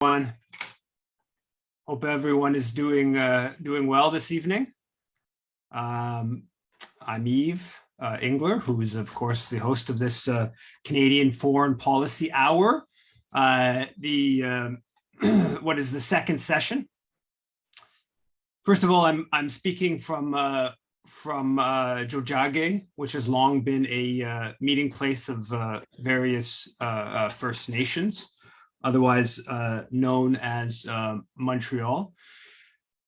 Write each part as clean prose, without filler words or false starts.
Hope everyone is doing well this evening. I'm Yves Engler, who is, of course, the host of this Canadian Foreign Policy Hour. What is the second session? First of all, I'm speaking from Jojage, which has long been a meeting place of various First Nations, otherwise known as Montreal.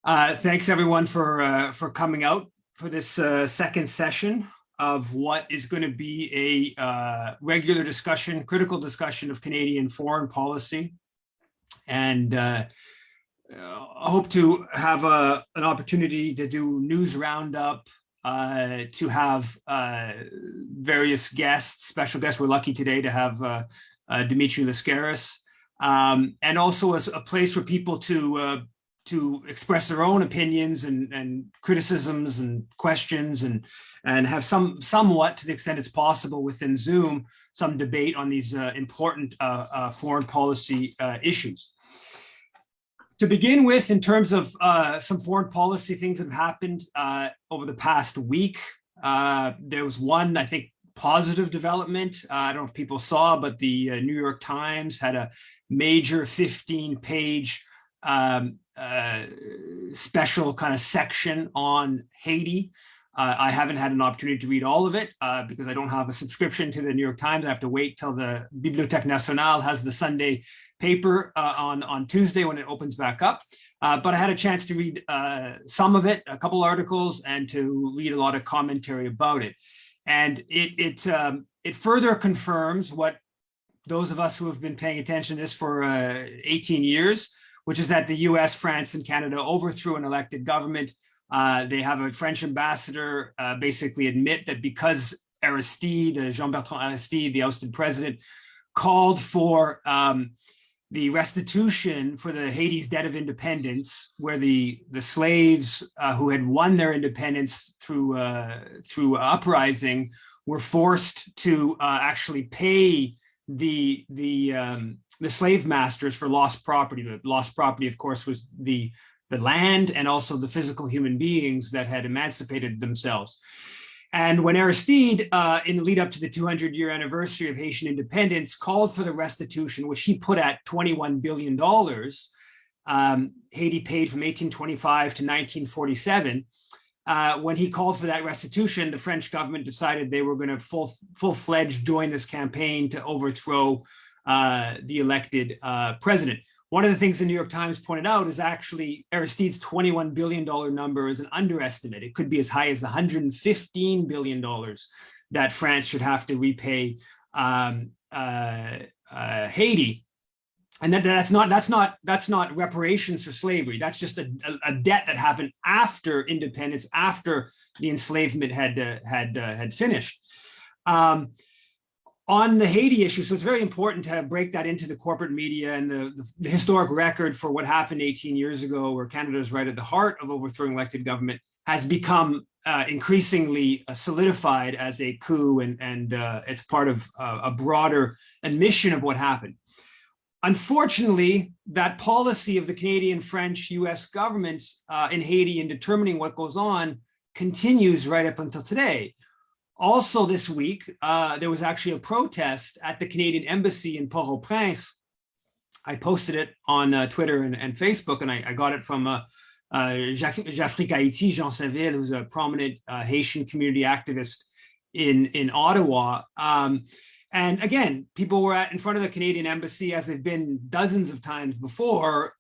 Thanks everyone for coming out for this second session of what is going to be a regular discussion, critical discussion of Canadian foreign policy. And I hope to have an opportunity to do news roundup, to have various guests, special guests. We're lucky today to have Dimitri Lascaris, and also as a place for people to express their own opinions and criticisms and questions, and have somewhat, to the extent it's possible within Zoom, some debate on these important foreign policy issues. To begin with, in terms of some foreign policy things that have happened over the past week, there was one, I think, positive development. I don't know if people saw, but the New York Times had a major 15-page special kind of section on Haiti. I haven't had an opportunity to read all of it because I don't have a subscription to the New York Times. I have to wait till the Bibliothèque Nationale has the Sunday paper on Tuesday when it opens back up. But I had a chance to read some of it, a couple articles, and to read a lot of commentary about it. And it further confirms what those of us who have been paying attention to this for 18 years, which is that the US, France, and Canada overthrew an elected government. They have a French ambassador basically admit that because Aristide, Jean-Bertrand Aristide, the ousted president, called for the restitution for the Haiti's debt of independence, where the slaves who had won their independence through uprising were forced to actually pay the slave masters for lost property. The lost property, of course, was the land and also the physical human beings that had emancipated themselves. And when Aristide, in the lead up to the 200-year anniversary of Haitian independence, called for the restitution, which he put at $21 billion, Haiti paid from 1825 to 1947. When he called for that restitution, the French government decided they were going to full-fledged join this campaign to overthrow the elected president. One of the things the New York Times pointed out is actually Aristide's $21 billion number is an underestimate. It could be as high as $115 billion that France should have to repay Haiti. And that's not reparations for slavery. That's just a debt that happened after independence, after the enslavement had finished. On the Haiti issue, so it's very important to break that into the corporate media and the historic record for what happened 18 years ago, where Canada is right at the heart of overthrowing elected government, has become increasingly solidified as a coup, and it's part of a broader admission of what happened. Unfortunately, that policy of the Canadian, French, US governments in Haiti in determining what goes on continues right up until today. Also this week, there was actually a protest at the Canadian Embassy in Port-au-Prince. I posted it on Twitter and Facebook, and I got it from J'Afrique Haïti, Jean Saville, who's a prominent Haitian community activist in Ottawa. And again, people were in front of the Canadian Embassy, as they've been dozens of times before,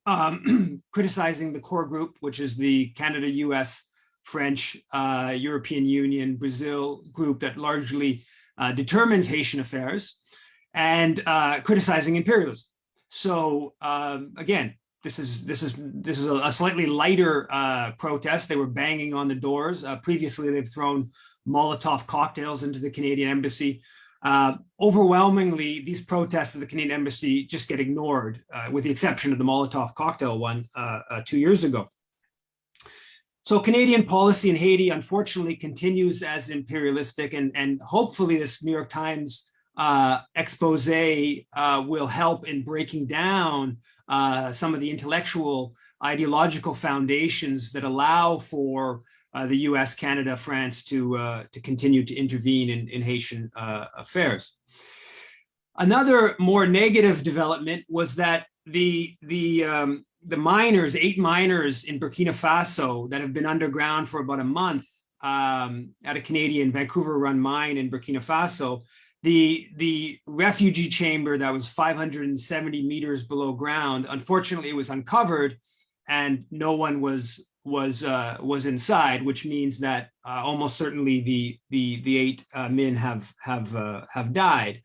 criticizing the core group, which is the Canada, US, French, European Union, Brazil group that largely determines Haitian affairs, and criticizing imperialism. So again, this is a slightly lighter protest. They were banging on the doors. Previously, they've thrown Molotov cocktails into the Canadian Embassy. Overwhelmingly, these protests at the Canadian Embassy just get ignored, with the exception of the Molotov cocktail one 2 years ago. So Canadian policy in Haiti, unfortunately, continues as imperialistic, and hopefully this New York Times expose will help in breaking down some of the intellectual, ideological foundations that allow for the U.S., Canada, France to continue to intervene in Haitian affairs. Another more negative development was that the miners, 8 miners in Burkina Faso that have been underground for about a month at a Canadian Vancouver-run mine in Burkina Faso, the refugee chamber that was 570 meters below ground, unfortunately, it was uncovered, and no one was inside, which means that almost certainly the 8 men have died,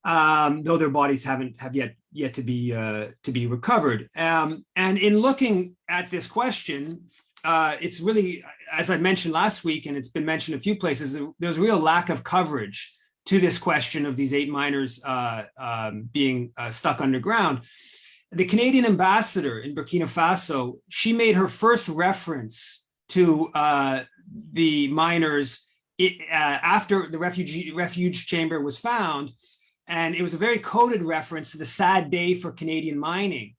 though their bodies have yet to be recovered. And in looking at this question, it's really, as I mentioned last week, and it's been mentioned a few places, there's a real lack of coverage to this question of these 8 miners being stuck underground. The Canadian ambassador in Burkina Faso, she made her first reference to the miners after the refuge chamber was found, and it was a very coded reference to the sad day for Canadian mining.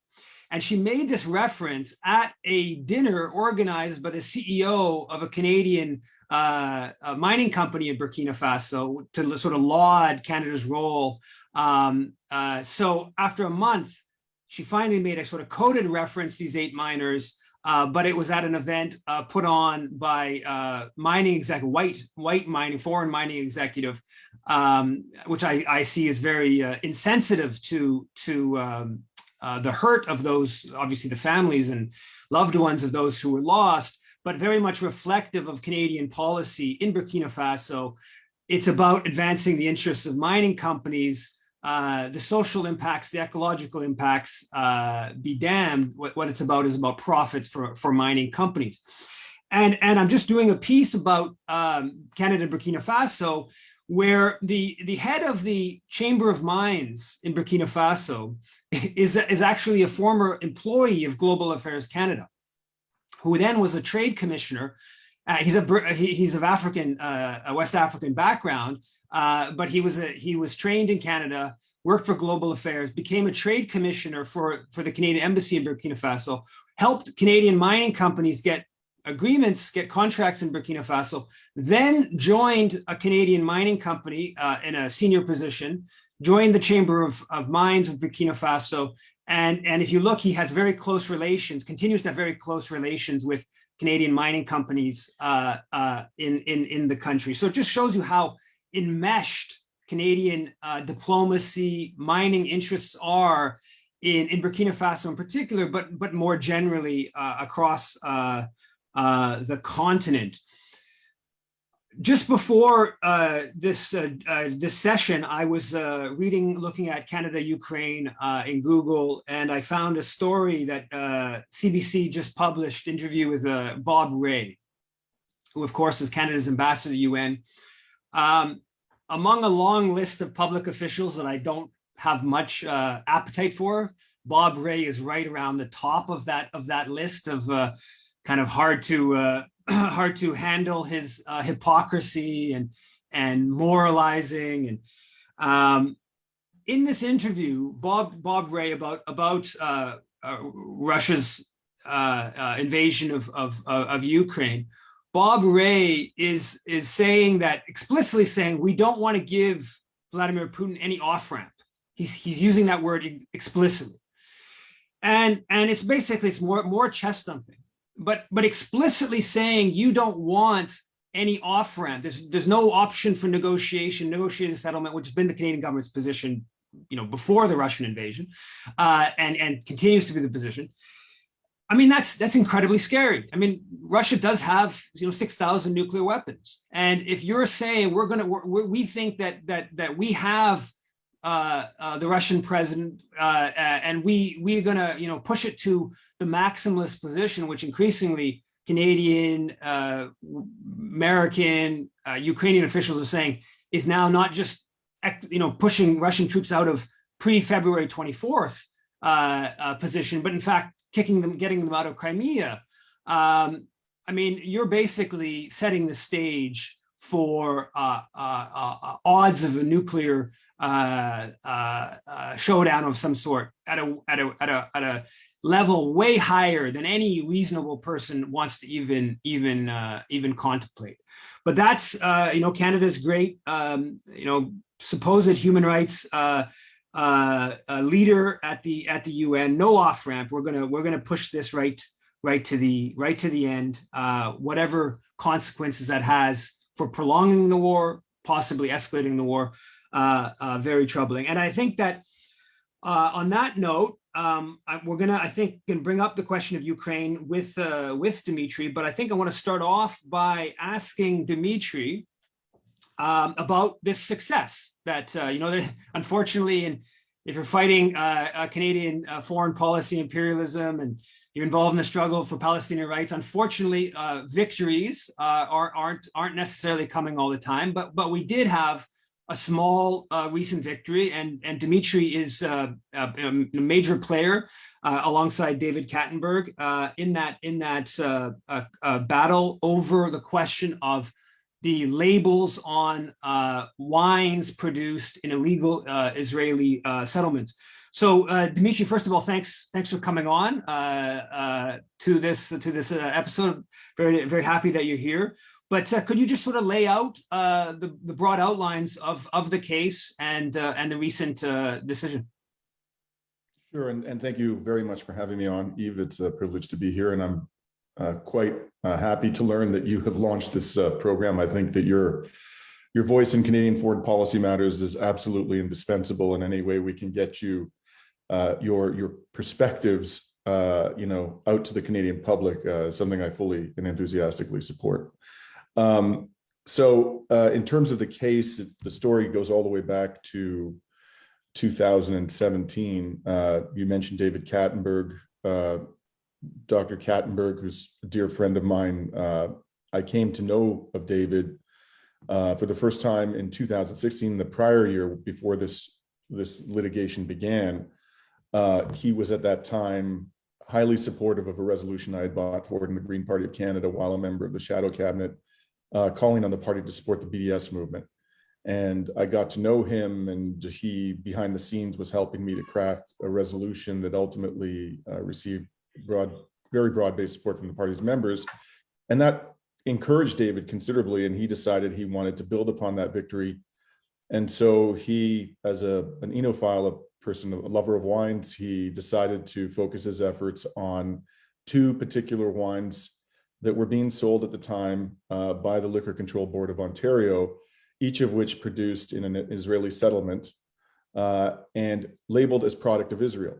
And she made this reference at a dinner organized by the CEO of a Canadian mining company in Burkina Faso to sort of laud Canada's role. So after a month, she finally made a sort of coded reference to these 8 miners, but it was at an event put on by mining executive, white mining, foreign mining executive, which I see as very insensitive to the hurt of those, obviously the families and loved ones of those who were lost, but very much reflective of Canadian policy in Burkina Faso. It's about advancing the interests of mining companies. The social impacts, the ecological impacts, be damned. What it's about is about profits for mining companies. And I'm just doing a piece about Canada and Burkina Faso, where the head of the Chamber of Mines in Burkina Faso is actually a former employee of Global Affairs Canada, who then was a trade commissioner. He's of African, West African background, but he was trained in Canada, worked for Global Affairs, became a trade commissioner for the Canadian Embassy in Burkina Faso, helped Canadian mining companies get agreements, get contracts in Burkina Faso, then joined a Canadian mining company in a senior position, joined the Chamber of Mines of Burkina Faso. And if you look, he has very close relations, continues to have very close relations with Canadian mining companies in the country. So it just shows you how enmeshed Canadian diplomacy, mining interests are in Burkina Faso in particular, but more generally across the continent. Just before this session, I was looking at Canada, Ukraine in Google, and I found a story that CBC just published, interview with Bob Rae, who of course is Canada's ambassador to the UN. Among a long list of public officials that I don't have much appetite for, Bob Rae is right around the top of that list of kind of hard to handle his hypocrisy and moralizing. And in this interview, Bob Rae about Russia's invasion of Ukraine, Bob Rae is saying that, explicitly saying, we don't want to give Vladimir Putin any off-ramp. He's using that word explicitly, and it's basically more chest thumping. But explicitly saying you don't want any off-ramp. There's no option for negotiated settlement, which has been the Canadian government's position, before the Russian invasion, and continues to be the position. I mean, that's incredibly scary. I mean, Russia does have 6,000 nuclear weapons, and if you're saying we think that we have the Russian president, and we're gonna push it to the maximalist position, which increasingly Canadian, American, Ukrainian officials are saying is now not just pushing Russian troops out of pre-February 24th position, but in fact getting them out of Crimea. I mean, you're basically setting the stage for odds of a nuclear showdown of some sort at a level way higher than any reasonable person wants to even contemplate. But that's Canada's great supposed human rights leader at the UN. No off ramp. We're gonna push this right to the end, whatever consequences that has for prolonging the war, possibly escalating the war. Very troubling. And I think that on that note, we're gonna bring up the question of Ukraine with Dimitri, but I think I want to start off by asking Dimitri about this success that unfortunately, and if you're fighting Canadian foreign policy imperialism and you're involved in the struggle for Palestinian rights, unfortunately, victories aren't necessarily coming all the time. But we did have a small recent victory, and Dimitri is a major player alongside David Kattenberg in that battle over the question of the labels on wines produced in illegal Israeli settlements. So, Dimitri, first of all, thanks for coming on to this episode. Very, very happy that you're here. But could you just sort of lay out the broad outlines of the case and the recent decision? Sure, and thank you very much for having me on, Yves. It's a privilege to be here, and I'm quite happy to learn that you have launched this program. I think that your voice in Canadian foreign policy matters is absolutely indispensable in any way we can get you your perspectives out to the Canadian public, something I fully and enthusiastically support. So in terms of the case, the story goes all the way back to 2017. You mentioned David Kattenberg. Dr. Kattenberg, who's a dear friend of mine, I came to know of David for the first time in 2016, the prior year before this litigation began. He was at that time highly supportive of a resolution I had brought forward in the Green Party of Canada while a member of the shadow cabinet, calling on the party to support the BDS movement. And I got to know him, and he, behind the scenes, was helping me to craft a resolution that ultimately received very broad-based support from the party's members. And that encouraged David considerably, and he decided he wanted to build upon that victory. And so he, as an enophile, a person, a lover of wines, he decided to focus his efforts on two particular wines that were being sold at the time by the Liquor Control Board of Ontario, each of which produced in an Israeli settlement and labeled as product of Israel.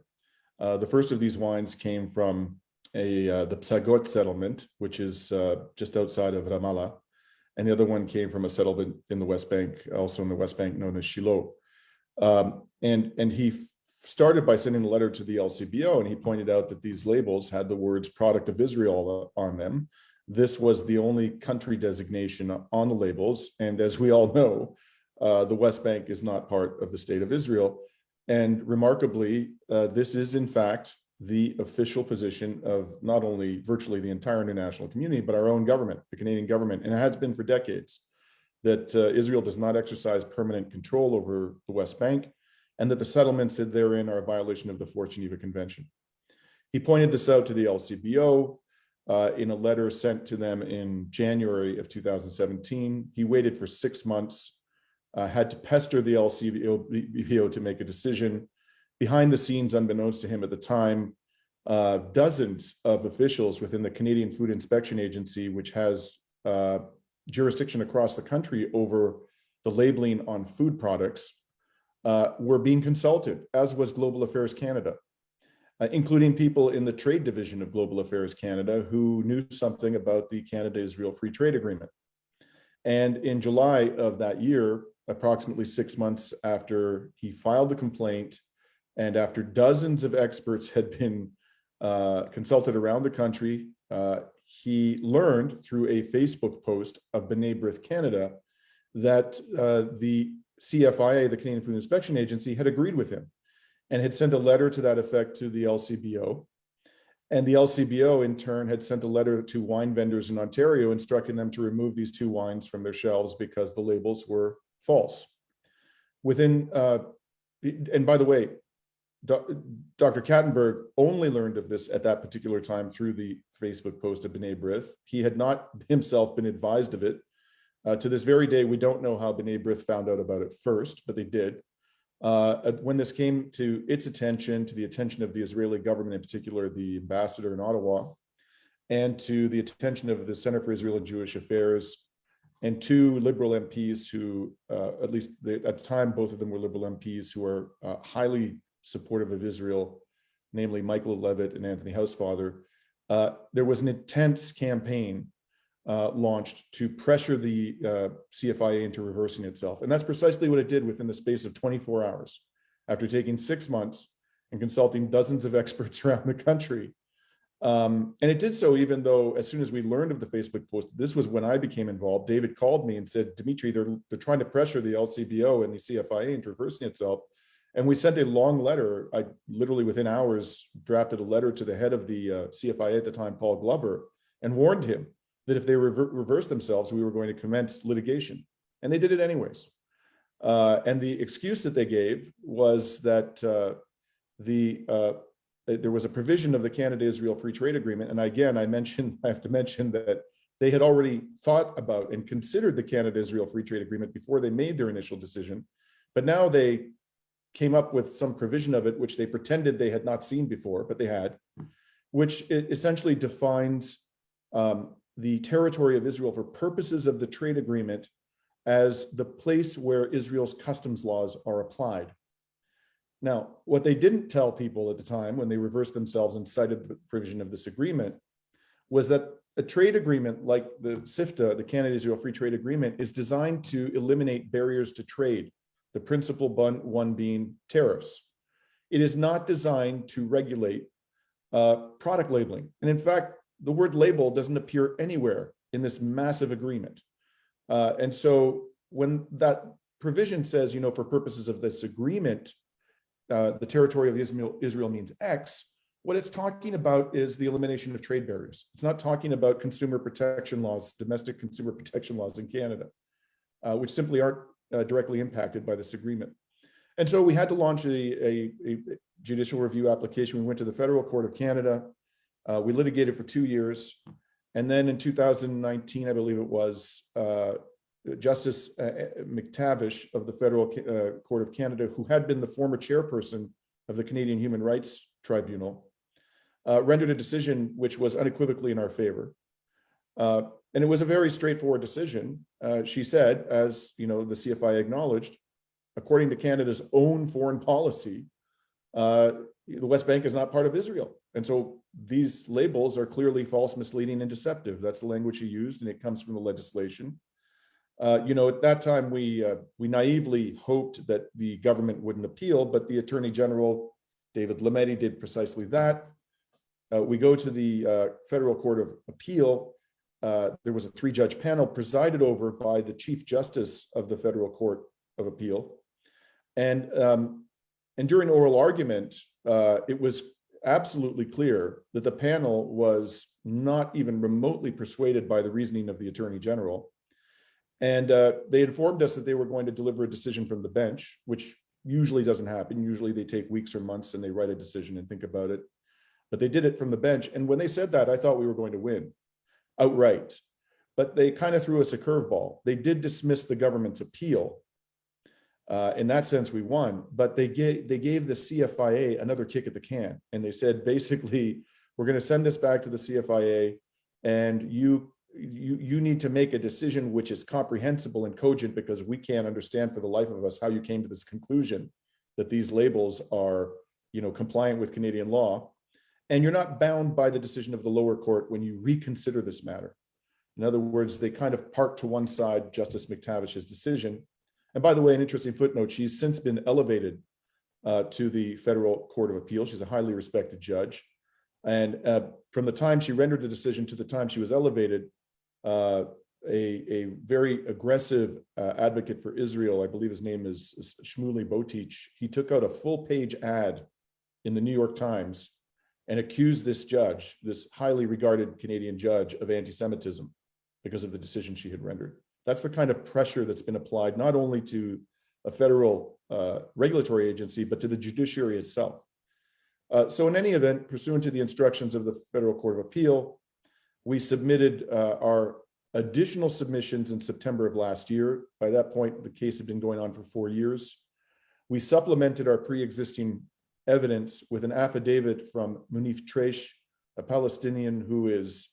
The first of these wines came from the Psagot settlement, which is just outside of Ramallah, and the other one came from a settlement in the West Bank, also in the West Bank, known as Shiloh. And he started by sending a letter to the LCBO, and he pointed out that these labels had the words "product of Israel" on them. This was the only country designation on the labels, and as we all know, the West Bank is not part of the state of Israel. And remarkably, this is in fact the official position of not only virtually the entire international community, but our own government, the Canadian government, and it has been for decades, that Israel does not exercise permanent control over the West Bank, and that the settlements therein are a violation of the Fourth Geneva Convention. He pointed this out to the LCBO in a letter sent to them in January of 2017. He waited for 6 months, had to pester the LCBO to make a decision. Behind the scenes, unbeknownst to him at the time, dozens of officials within the Canadian Food Inspection Agency, which has jurisdiction across the country over the labeling on food products, were being consulted, as was Global Affairs Canada, including people in the trade division of Global Affairs Canada who knew something about the Canada-Israel Free Trade Agreement. And in July of that year, approximately 6 months after he filed the complaint, and after dozens of experts had been consulted around the country, he learned through a Facebook post of B'nai B'rith Canada that the CFIA, the Canadian Food Inspection Agency, had agreed with him and had sent a letter to that effect to the LCBO. And the LCBO, in turn, had sent a letter to wine vendors in Ontario instructing them to remove these two wines from their shelves because the labels were false. within, and by the way, Dr. Kattenberg only learned of this at that particular time through the Facebook post of B'nai B'rith. He had not himself been advised of it. To this very day, we don't know how B'nai B'rith found out about it first, but they did. When this came to its attention, to the attention of the Israeli government, in particular, the ambassador in Ottawa, and to the attention of the Center for Israel and Jewish Affairs, and two liberal MPs who, at least at the time, both of them were liberal MPs who are highly supportive of Israel, namely Michael Levitt and Anthony Housefather. There was an intense campaign launched to pressure the CFIA into reversing itself. And that's precisely what it did within the space of 24 hours. After taking 6 months and consulting dozens of experts around the country. And it did so even though, as soon as we learned of the Facebook post, this was when I became involved, David called me and said, Dimitri, they're trying to pressure the LCBO and the CFIA into reversing itself. And we sent a long letter. I literally within hours drafted a letter to the head of the CFIA at the time, Paul Glover, and warned him that if they reversed themselves, we were going to commence litigation. And they did it anyways. And the excuse that they gave was that there was a provision of the Canada-Israel Free Trade Agreement. And again, I have to mention that they had already thought about and considered the Canada-Israel Free Trade Agreement before they made their initial decision. But now they came up with some provision of it, which they pretended they had not seen before, but they had, which essentially defines the territory of Israel for purposes of the trade agreement as the place where Israel's customs laws are applied. Now, what they didn't tell people at the time when they reversed themselves and cited the provision of this agreement was that a trade agreement like the CIFTA, the Canada-Israel Free Trade Agreement, is designed to eliminate barriers to trade, the principal one being tariffs. It is not designed to regulate product labeling. And in fact, the word label doesn't appear anywhere in this massive agreement. And so when that provision says, for purposes of this agreement, the territory of Israel means X, what it's talking about is the elimination of trade barriers. It's not talking about consumer protection laws, domestic consumer protection laws in Canada, which simply aren't directly impacted by this agreement. And so we had to launch a judicial review application. We went to the Federal Court of Canada. We litigated for 2 years. And then in 2019, I believe it was, Justice McTavish of the Federal Court of Canada, who had been the former chairperson of the Canadian Human Rights Tribunal, rendered a decision which was unequivocally in our favor. And it was a very straightforward decision. She said, as the CFI acknowledged, according to Canada's own foreign policy, the West Bank is not part of Israel. And so these labels are clearly false, misleading, and deceptive. That's the language she used, and it comes from the legislation. At that time, we naively hoped that the government wouldn't appeal, but the Attorney General, David Lametti, did precisely that. We go to the Federal Court of Appeal. There was a 3-judge panel presided over by the Chief Justice of the Federal Court of Appeal. And during oral argument, it was absolutely clear that the panel was not even remotely persuaded by the reasoning of the Attorney General. And they informed us that they were going to deliver a decision from the bench, which usually doesn't happen. Usually they take weeks or months and they write a decision and think about it. But they did it from the bench. And when they said that, I thought we were going to win outright. But they kind of threw us a curveball. They did dismiss the government's appeal. In that sense, we won. But they gave the CFIA another kick at the can. And they said, basically, we're going to send this back to the CFIA, and you need to make a decision which is comprehensible and cogent, because we can't understand for the life of us how you came to this conclusion that these labels are, compliant with Canadian law. And you're not bound by the decision of the lower court when you reconsider this matter. In other words, they kind of parked to one side Justice McTavish's decision. And by the way, an interesting footnote, she's since been elevated to the Federal Court of Appeal. She's a highly respected judge. And from the time she rendered the decision to the time she was elevated, a very aggressive advocate for Israel, I believe his name is Shmuley Botich, he took out a full-page ad in the New York Times and accused this judge, this highly regarded Canadian judge, of anti-Semitism because of the decision she had rendered. That's the kind of pressure that's been applied not only to a federal regulatory agency, but to the judiciary itself. So in any event, pursuant to the instructions of the Federal Court of Appeal, we submitted our additional submissions in September of last year. By that point, the case had been going on for 4 years. We supplemented our pre-existing evidence with an affidavit from Munif Tresh, a Palestinian who is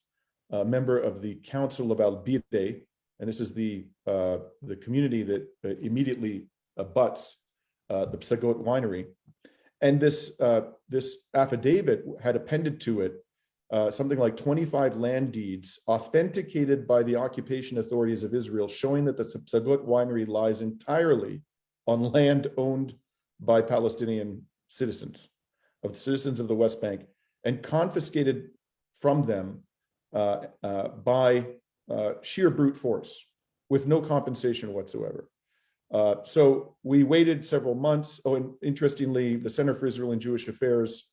a member of the Council of Al-Bideh, and this is the community that immediately abuts the Psagot winery. And this affidavit had appended to it something like 25 land deeds authenticated by the occupation authorities of Israel, showing that the Psagot winery lies entirely on land owned by Palestinian citizens of the West Bank, and confiscated from them by sheer brute force with no compensation whatsoever. So we waited several months. Oh, and interestingly, the Center for Israel and Jewish Affairs,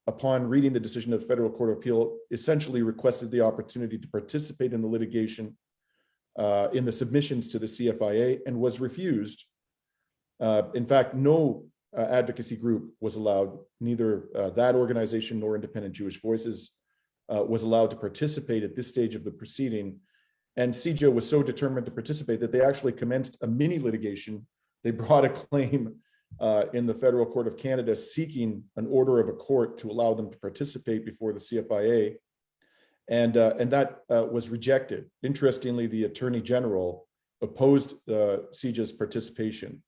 upon reading the decision of the Federal Court of Appeal, essentially requested the opportunity to participate in the litigation in the submissions to the CFIA, and was refused. In fact, no advocacy group was allowed, neither that organization nor Independent Jewish Voices was allowed to participate at this stage of the proceeding. And CJO was so determined to participate that they actually commenced a mini litigation. They brought a claim in the Federal Court of Canada seeking an order of a court to allow them to participate before the CFIA. And that was rejected. Interestingly, the Attorney General opposed CJO's participation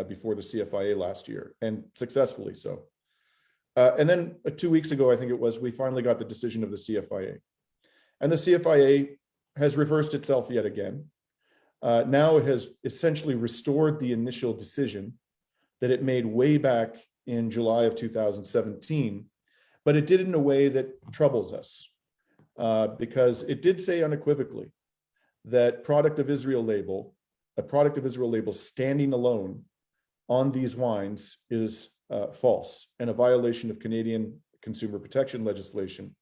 before the CFIA last year, and successfully so. And then 2 weeks ago, I think it was, we finally got the decision of the CFIA. And the CFIA has reversed itself yet again. Now it has essentially restored the initial decision that it made way back in July of 2017, but it did it in a way that troubles us, because it did say unequivocally that product of Israel label, a product of Israel label standing alone on these wines is false and a violation of Canadian consumer protection legislation.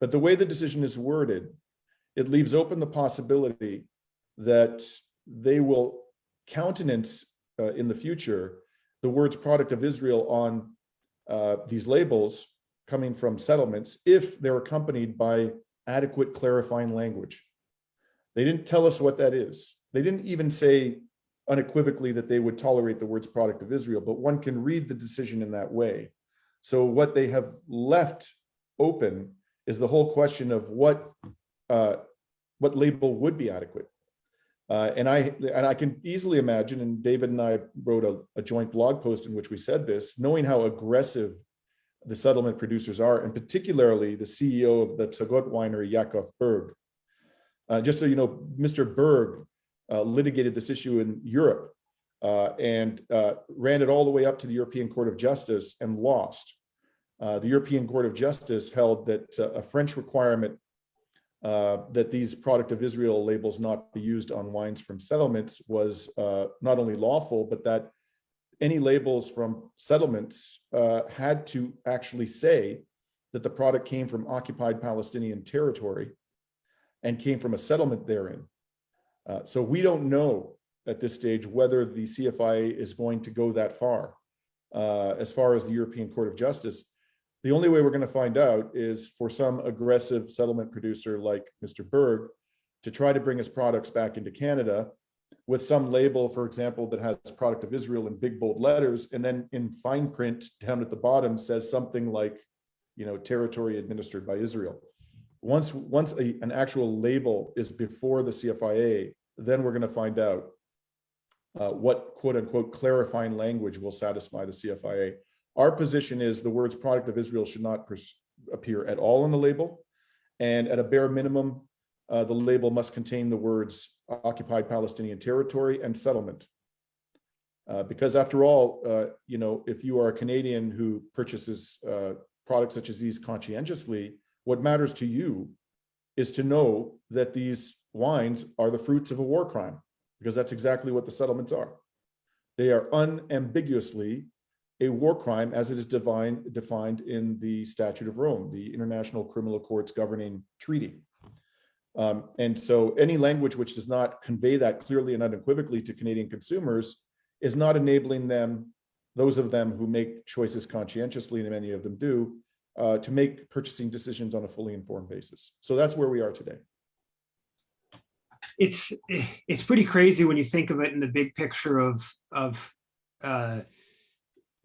But the way the decision is worded, it leaves open the possibility that they will countenance in the future the words product of Israel on these labels coming from settlements if they're accompanied by adequate clarifying language. They didn't tell us what that is. They didn't even say unequivocally that they would tolerate the words product of Israel, but one can read the decision in that way. So what they have left open is the whole question of what label would be adequate. And I can easily imagine, and David and I wrote a joint blog post in which we said this, knowing how aggressive the settlement producers are, and particularly the CEO of the Psagot winery, Yaakov Berg. Just so you know, Mr. Berg litigated this issue in Europe and ran it all the way up to the European Court of Justice and lost. The European Court of Justice held that a French requirement that these product of Israel labels not be used on wines from settlements was not only lawful, but that any labels from settlements had to actually say that the product came from occupied Palestinian territory and came from a settlement therein. So we don't know at this stage whether the CFIA is going to go that far as the European Court of Justice. The only way we're going to find out is for some aggressive settlement producer like Mr. Berg to try to bring his products back into Canada with some label, for example, that has product of Israel in big bold letters, and then in fine print down at the bottom says something like, you know, territory administered by Israel. Once an actual label is before the CFIA, then we're going to find out what quote unquote clarifying language will satisfy the CFIA. Our position is the words product of Israel should not appear at all on the label. And at a bare minimum, the label must contain the words occupied Palestinian territory and settlement. Because after all, you know, if you are a Canadian who purchases products such as these conscientiously, what matters to you is to know that these wines are the fruits of a war crime, because that's exactly what the settlements are. They are unambiguously a war crime as it is defined in the Statute of Rome, the International Criminal Court's governing treaty. And so any language which does not convey that clearly and unequivocally to Canadian consumers is not enabling them, those of them who make choices conscientiously, and many of them do, to make purchasing decisions on a fully informed basis. So that's where we are today. It's pretty crazy when you think of it in the big picture of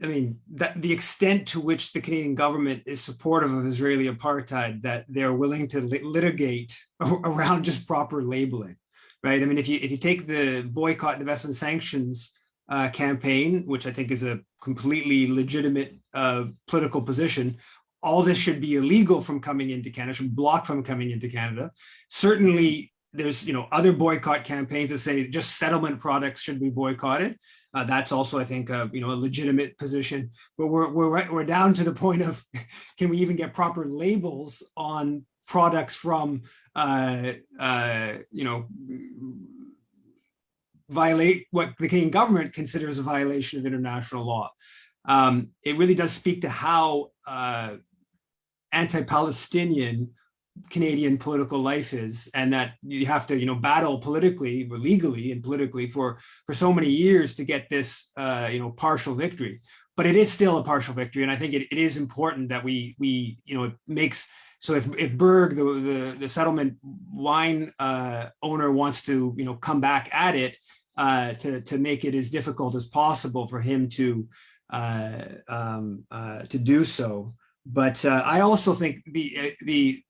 I mean, that the extent to which the Canadian government is supportive of Israeli apartheid, that they're willing to litigate around just proper labeling, right? I mean, if you take the boycott, divestment, sanctions campaign, which I think is a completely legitimate political position, all this should be illegal from coming into Canada, should be blocked from coming into Canada. Certainly, there's other boycott campaigns that say just settlement products should be boycotted. That's also, I think, a legitimate position. But we're down to the point of, can we even get proper labels on products from violate what the Canadian government considers a violation of international law? It really does speak to how anti-Palestinian Canadian political life is, and that you have to battle politically or legally and politically for so many years to get this partial victory. But it is still a partial victory, and I think it is important that we it makes, so if Berg, the settlement wine owner, wants to come back at it, to make it as difficult as possible for him to do so. But I also think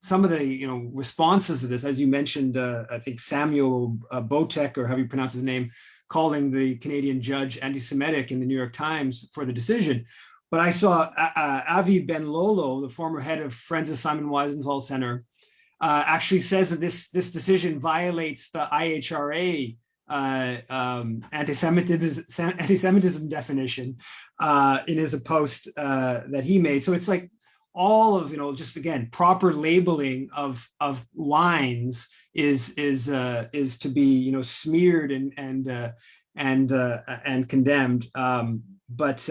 some of the responses to this, as you mentioned, I think Samuel Botek, or how you pronounce his name, calling the Canadian judge anti-Semitic in the New York Times for the decision. But I saw Avi Ben Lolo, the former head of Friends of Simon Wiesenthal Center, actually says that this decision violates the IHRA anti-Semitism definition in his post that he made. So it's like all of just again proper labeling of wines is to be smeared and condemned. But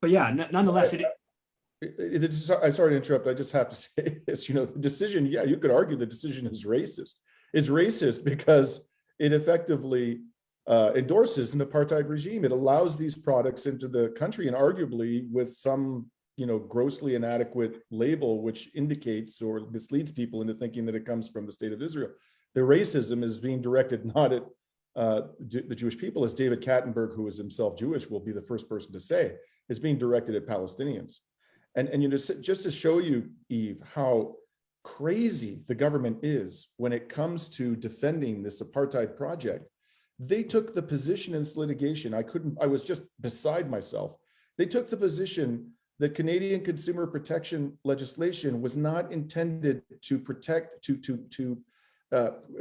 yeah, nonetheless, I'm sorry to interrupt. I just have to say this. The decision. Yeah, you could argue the decision is racist. It's racist because it effectively endorses an apartheid regime. It allows these products into the country, and arguably with some grossly inadequate label, which indicates or misleads people into thinking that it comes from the state of Israel. The racism is being directed not at the Jewish people, as David Kattenberg, who is himself Jewish, will be the first person to say, is being directed at Palestinians. And just to show you, Yves, how crazy the government is when it comes to defending this apartheid project, they took the position in this litigation. I was just beside myself. They took the position that Canadian consumer protection legislation was not intended to protect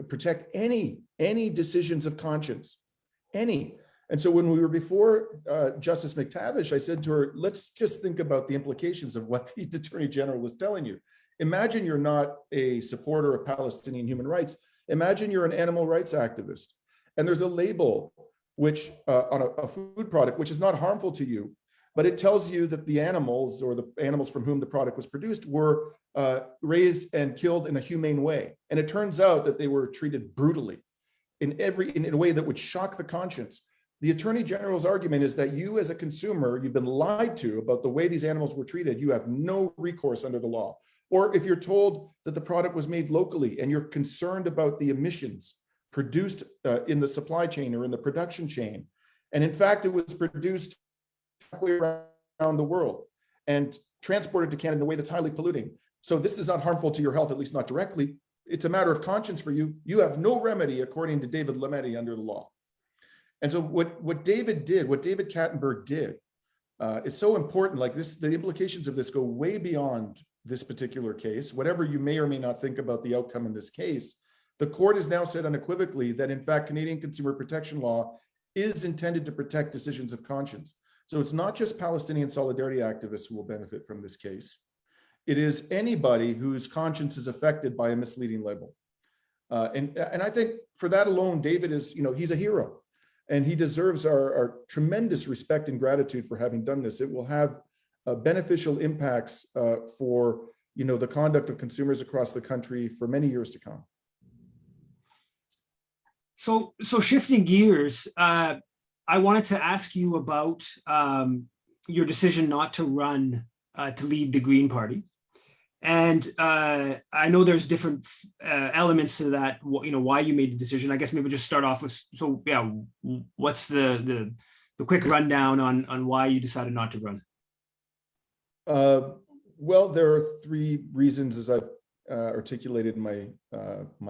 protect any decisions of conscience, any. And so when we were before Justice McTavish, I said to her, let's just think about the implications of what the Attorney General was telling you. Imagine you're not a supporter of Palestinian human rights. Imagine you're an animal rights activist, and there's a label which on a food product which is not harmful to you, but it tells you that the animals, or the animals from whom the product was produced, were raised and killed in a humane way. And it turns out that they were treated brutally in a way that would shock the conscience. The Attorney General's argument is that you, as a consumer, you've been lied to about the way these animals were treated. You have no recourse under the law. Or if you're told that the product was made locally and you're concerned about the emissions produced in the supply chain or in the production chain, and in fact, it was produced halfway around the world and transported to Canada in a way that's highly polluting. So this is not harmful to your health, at least not directly. It's a matter of conscience for you. You have no remedy, according to David Lametti, under the law. And so what David Kattenberg did, is so important. Like this, the implications of this go way beyond this particular case. Whatever you may or may not think about the outcome in this case, the court has now said unequivocally that in fact, Canadian consumer protection law is intended to protect decisions of conscience. So it's not just Palestinian solidarity activists who will benefit from this case. It is anybody whose conscience is affected by a misleading label. And I think for that alone, David is, he's a hero, and he deserves our tremendous respect and gratitude for having done this. It will have beneficial impacts for, the conduct of consumers across the country for many years to come. So shifting gears, I wanted to ask you about your decision not to run to lead the Green Party. And I know there's different elements to that, why you made the decision. I guess maybe just start off with, so yeah, what's the quick rundown on why you decided not to run? Well, there are three reasons, as I've articulated in my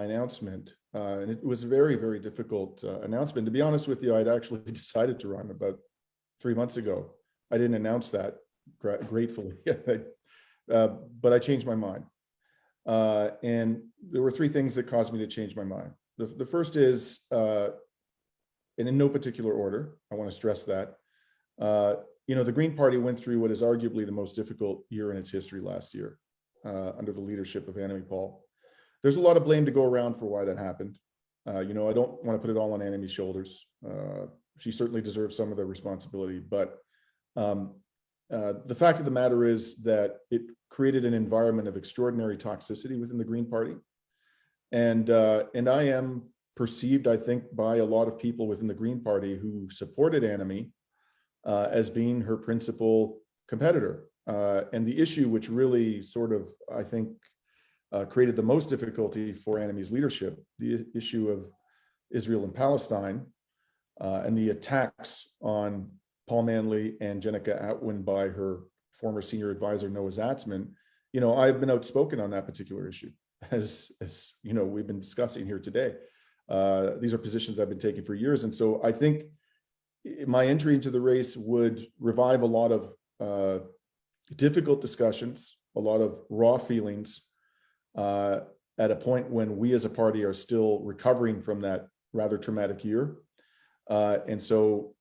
announcement. And it was a very, very difficult announcement. To be honest with you, I'd actually decided to run about 3 months ago. I didn't announce that, gratefully, but I changed my mind. And there were three things that caused me to change my mind. The first is, and in no particular order, I want to stress that, the Green Party went through what is arguably the most difficult year in its history last year, under the leadership of Annamie Paul. There's a lot of blame to go around for why that happened. I don't want to put it all on Annamie's shoulders. She certainly deserves some of the responsibility, but the fact of the matter is that it created an environment of extraordinary toxicity within the Green Party. And I am perceived, I think, by a lot of people within the Green Party who supported Annamie as being her principal competitor. And the issue which really sort of, I think, created the most difficulty for Annamie's leadership, the issue of Israel and Palestine, and the attacks on Paul Manley and Jenica Atwin by her former senior advisor, Noah Zatzman. I've been outspoken on that particular issue, as we've been discussing here today. These are positions I've been taking for years. And so I think my entry into the race would revive a lot of difficult discussions, a lot of raw feelings, at a point when we as a party are still recovering from that rather traumatic year. And so,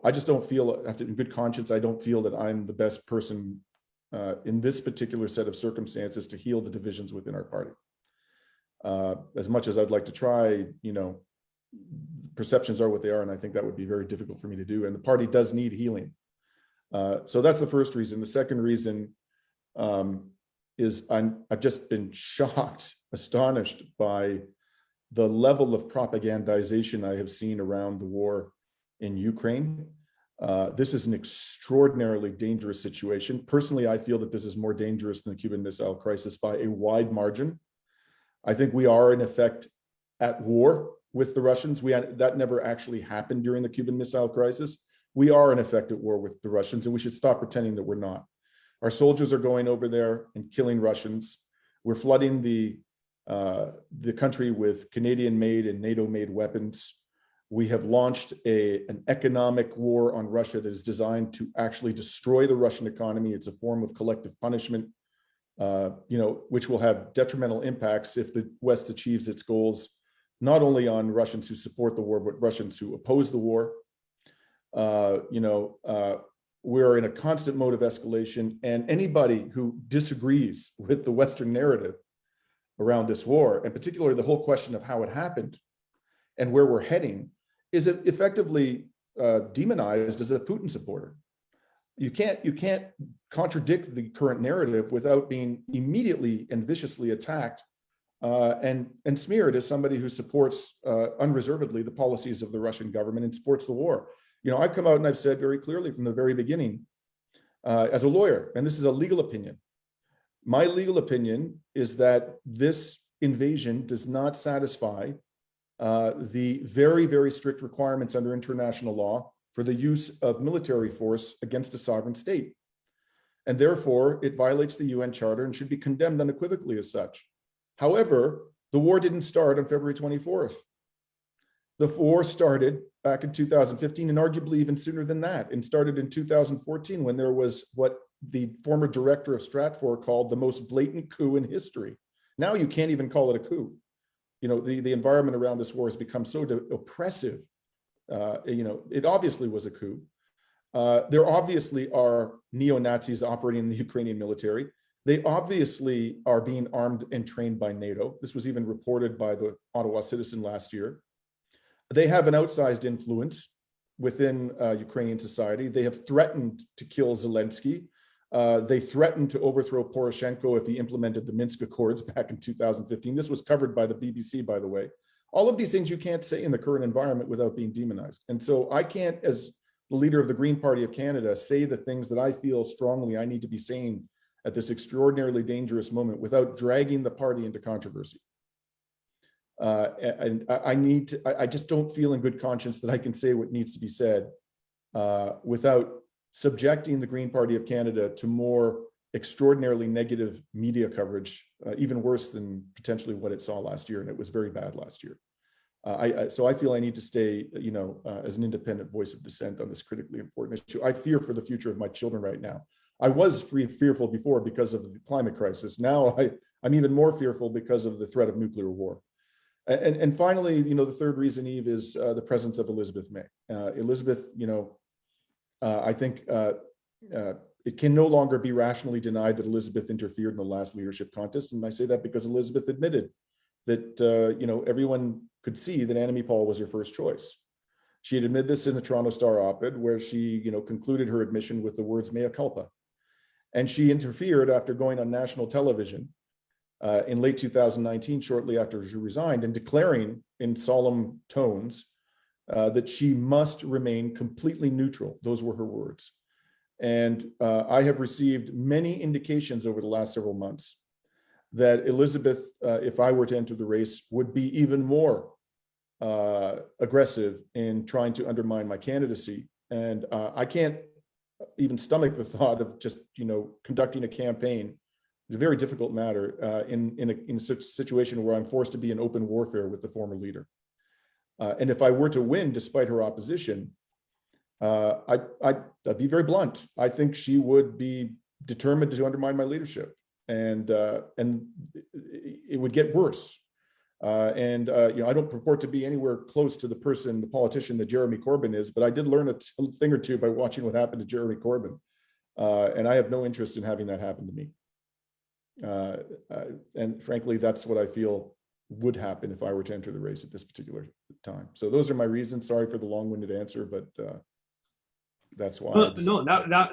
I just don't feel, in good conscience, I don't feel that I'm the best person in this particular set of circumstances to heal the divisions within our party. As much as I'd like to try, perceptions are what they are, and I think that would be very difficult for me to do. And the party does need healing. So that's the first reason. The second reason is I've just been shocked, astonished by the level of propagandization I have seen around the war in Ukraine. This is an extraordinarily dangerous situation. Personally, I feel that this is more dangerous than the Cuban Missile Crisis by a wide margin. I think we are, in effect, at war with the Russians. That never actually happened during the Cuban Missile Crisis. We are, in effect, at war with the Russians, and we should stop pretending that we're not. Our soldiers are going over there and killing Russians. We're flooding the country with Canadian-made and NATO-made weapons. We have launched an economic war on Russia that is designed to actually destroy the Russian economy. It's a form of collective punishment, which will have detrimental impacts if the West achieves its goals, not only on Russians who support the war, but Russians who oppose the war. We're in a constant mode of escalation, and anybody who disagrees with the Western narrative around this war, and particularly the whole question of how it happened and where we're heading, is effectively demonized as a Putin supporter. You can't contradict the current narrative without being immediately and viciously attacked and smeared as somebody who supports unreservedly the policies of the Russian government and supports the war. I've come out and I've said very clearly from the very beginning, as a lawyer, and this is a legal opinion, my legal opinion is that this invasion does not satisfy the very, very strict requirements under international law for the use of military force against a sovereign state. And therefore, it violates the UN Charter and should be condemned unequivocally as such. However, the war didn't start on February 24th. The war started back in 2015, and arguably even sooner than that, and started in 2014 when there was what the former director of Stratfor called the most blatant coup in history. Now you can't even call it a coup. The environment around this war has become so oppressive. It obviously was a coup. There obviously are neo-Nazis operating in the Ukrainian military. They obviously are being armed and trained by NATO. This was even reported by the Ottawa Citizen last year. They have an outsized influence within Ukrainian society. They have threatened to kill Zelensky. They threatened to overthrow Poroshenko if he implemented the Minsk Accords back in 2015. This was covered by the BBC, by the way. All of these things you can't say in the current environment without being demonized. And so I can't, as the leader of the Green Party of Canada, say the things that I feel strongly I need to be saying at this extraordinarily dangerous moment without dragging the party into controversy. And I just don't feel in good conscience that I can say what needs to be said without subjecting the Green Party of Canada to more extraordinarily negative media coverage, even worse than potentially what it saw last year. And it was very bad last year. So I feel I need to stay, as an independent voice of dissent on this critically important issue. I fear for the future of my children right now. I was fearful before because of the climate crisis. Now I'm even more fearful because of the threat of nuclear war. And finally, the third reason, Yves, is the presence of Elizabeth May. Elizabeth, I think it can no longer be rationally denied that Elizabeth interfered in the last leadership contest. And I say that because Elizabeth admitted that, everyone could see that Annamie Paul was her first choice. She had admitted this in the Toronto Star op-ed, where she, concluded her admission with the words mea culpa. And she interfered after going on national television in late 2019, shortly after she resigned, and declaring in solemn tones that she must remain completely neutral. Those were her words. And I have received many indications over the last several months that Elizabeth, if I were to enter the race, would be even more aggressive in trying to undermine my candidacy. And I can't even stomach the thought of just, conducting a campaign. It's a very difficult matter in such a situation where I'm forced to be in open warfare with the former leader. And if I were to win despite her opposition, I'd be very blunt. I think she would be determined to undermine my leadership, and it would get worse. I don't purport to be anywhere close to the politician that Jeremy Corbyn is, but I did learn a thing or two by watching what happened to Jeremy Corbyn, and I have no interest in having that happen to me. And frankly, that's what I feel would happen if I were to enter the race at this particular time. So those are my reasons. Sorry for the long-winded answer, but that's why. No,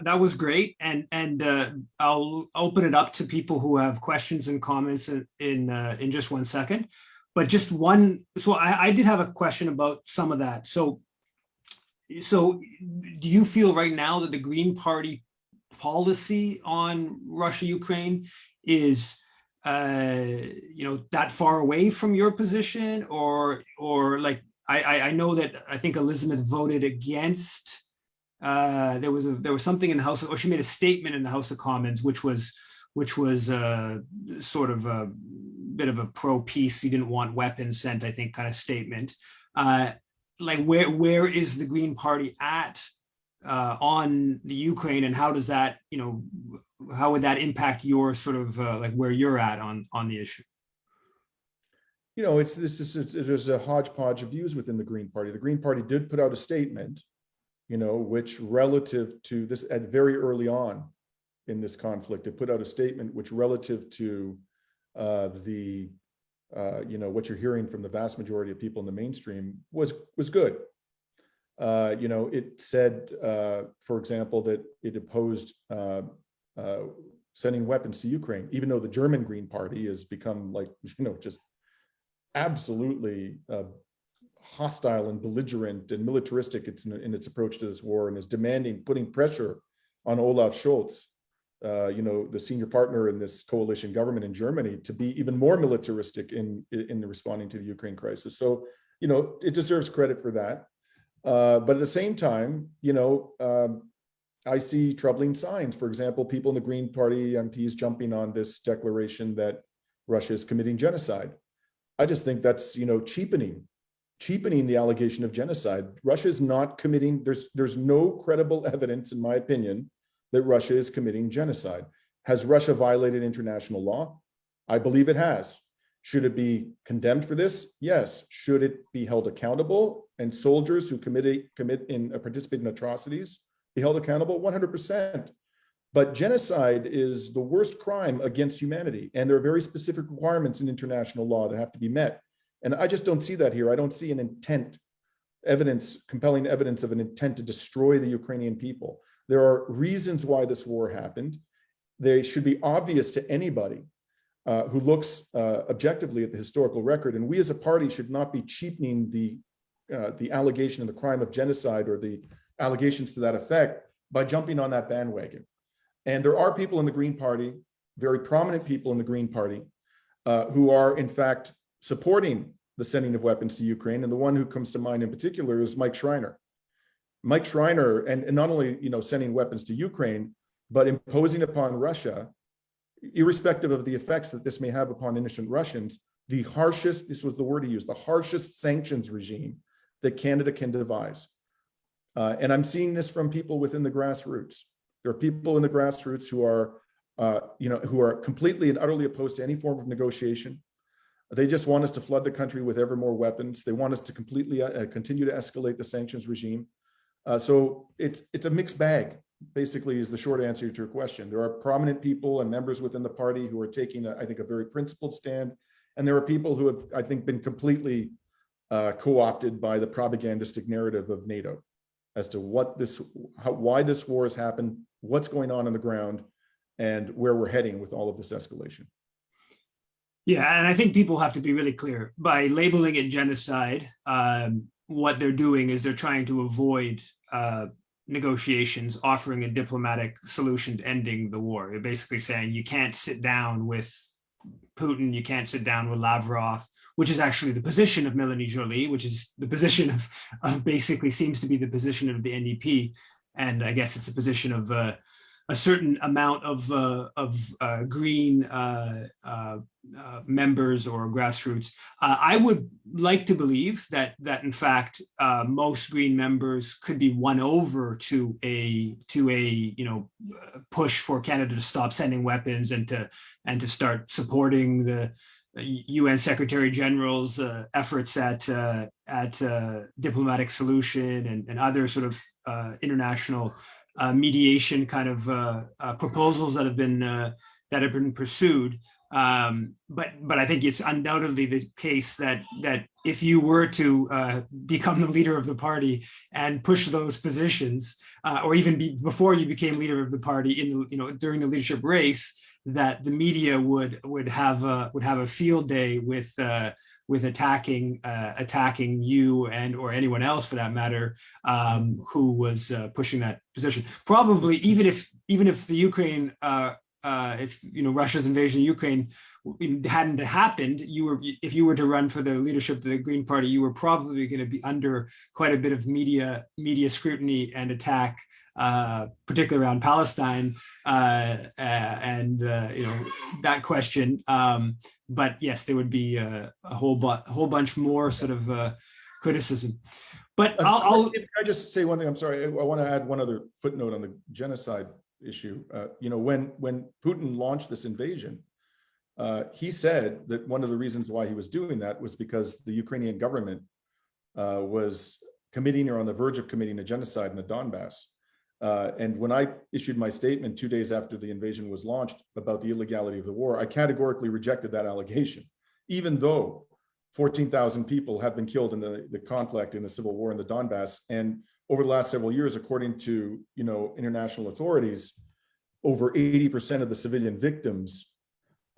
that was great, and I'll open it up to people who have questions and comments in just 1 second. But just one, so I did have a question about some of that. So do you feel right now that the Green Party policy on Russia, Ukraine is that far away from your position, or like I know that I think Elizabeth voted against. There was something in the House, or she made a statement in the House of Commons, which was sort of a bit of a pro-peace, you didn't want weapons sent, I think, kind of statement. Like where is the Green Party at on the Ukraine, and how does that, how would that impact your sort of like where you're at on the issue? There's a hodgepodge of views within the Green Party. The Green Party did put out a statement, which relative to this, at very early on in this conflict, it put out a statement which relative to what you're hearing from the vast majority of people in the mainstream was good. It said, for example, that it opposed sending weapons to Ukraine, even though the German Green Party has become just absolutely hostile and belligerent and militaristic in its approach to this war, and is putting pressure on Olaf Scholz, the senior partner in this coalition government in Germany, to be even more militaristic in responding to the Ukraine crisis. So, it deserves credit for that. But at the same time, I see troubling signs. For example, people in the Green Party MPs jumping on this declaration that Russia is committing genocide. I just think that's, cheapening the allegation of genocide. Russia is not committing, there's no credible evidence, in my opinion, that Russia is committing genocide. Has Russia violated international law? I believe it has. Should it be condemned for this? Yes. Should it be held accountable, and soldiers who participate in atrocities be held accountable? 100%. But genocide is the worst crime against humanity, and there are very specific requirements in international law that have to be met. And I just don't see that here. I don't see compelling evidence of an intent to destroy the Ukrainian people. There are reasons why this war happened. They should be obvious to anybody. who looks objectively at the historical record. And we as a party should not be cheapening the allegation of the crime of genocide or the allegations to that effect by jumping on that bandwagon. And there are people in the Green Party, very prominent people in the Green Party, who are in fact supporting the sending of weapons to Ukraine. And the one who comes to mind in particular is Mike Schreiner. Mike Schreiner, and not only sending weapons to Ukraine, but imposing upon Russia, irrespective of the effects that this may have upon innocent Russians, the harshest, this was the word he used, the harshest sanctions regime that Canada can devise. And I'm seeing this from people within the grassroots. There are people in the grassroots who are completely and utterly opposed to any form of negotiation. They just want us to flood the country with ever more weapons. They want us to completely continue to escalate the sanctions regime. So it's a mixed bag, basically, is the short answer to your question. There are prominent people and members within the party who are taking, I think, a very principled stand. And there are people who have, I think, been completely co-opted by the propagandistic narrative of NATO as to why this war has happened, what's going on the ground, and where we're heading with all of this escalation. Yeah, and I think people have to be really clear. By labeling it genocide, what they're doing is they're trying to avoid negotiations, offering a diplomatic solution to ending the war. They're basically saying you can't sit down with Putin, you can't sit down with Lavrov, which is actually the position of Melanie Joly, which is the position of basically seems to be the position of the NDP. And I guess it's a position of a certain amount of Green members or grassroots. I would like to believe that in fact most Green members could be won over to a push for Canada to stop sending weapons and to start supporting the UN Secretary General's efforts at diplomatic solution and other sort of international mediation kind of proposals that have been pursued. But I think it's undoubtedly the case that if you were to become the leader of the party and push those positions, or even before you became leader of the party during the leadership race, that the media would have a field day with attacking you and or anyone else for that matter who was pushing that position. Probably even if the Ukraine if Russia's invasion of Ukraine hadn't happened, if you were to run for the leadership of the Green Party, you were probably going to be under quite a bit of media scrutiny and attack, particularly around Palestine and that question. But yes, there would be a whole bunch more sort of criticism. But I'll can I just say one thing? I'm sorry. I want to add one other footnote on the genocide issue. When Putin launched this invasion, he said that one of the reasons why he was doing that was because the Ukrainian government was committing or on the verge of committing a genocide in the Donbass. And when I issued my statement 2 days after the invasion was launched about the illegality of the war, I categorically rejected that allegation, even though 14,000 people have been killed in the conflict in the civil war in the Donbass. And over the last several years, according to international authorities, over 80% of the civilian victims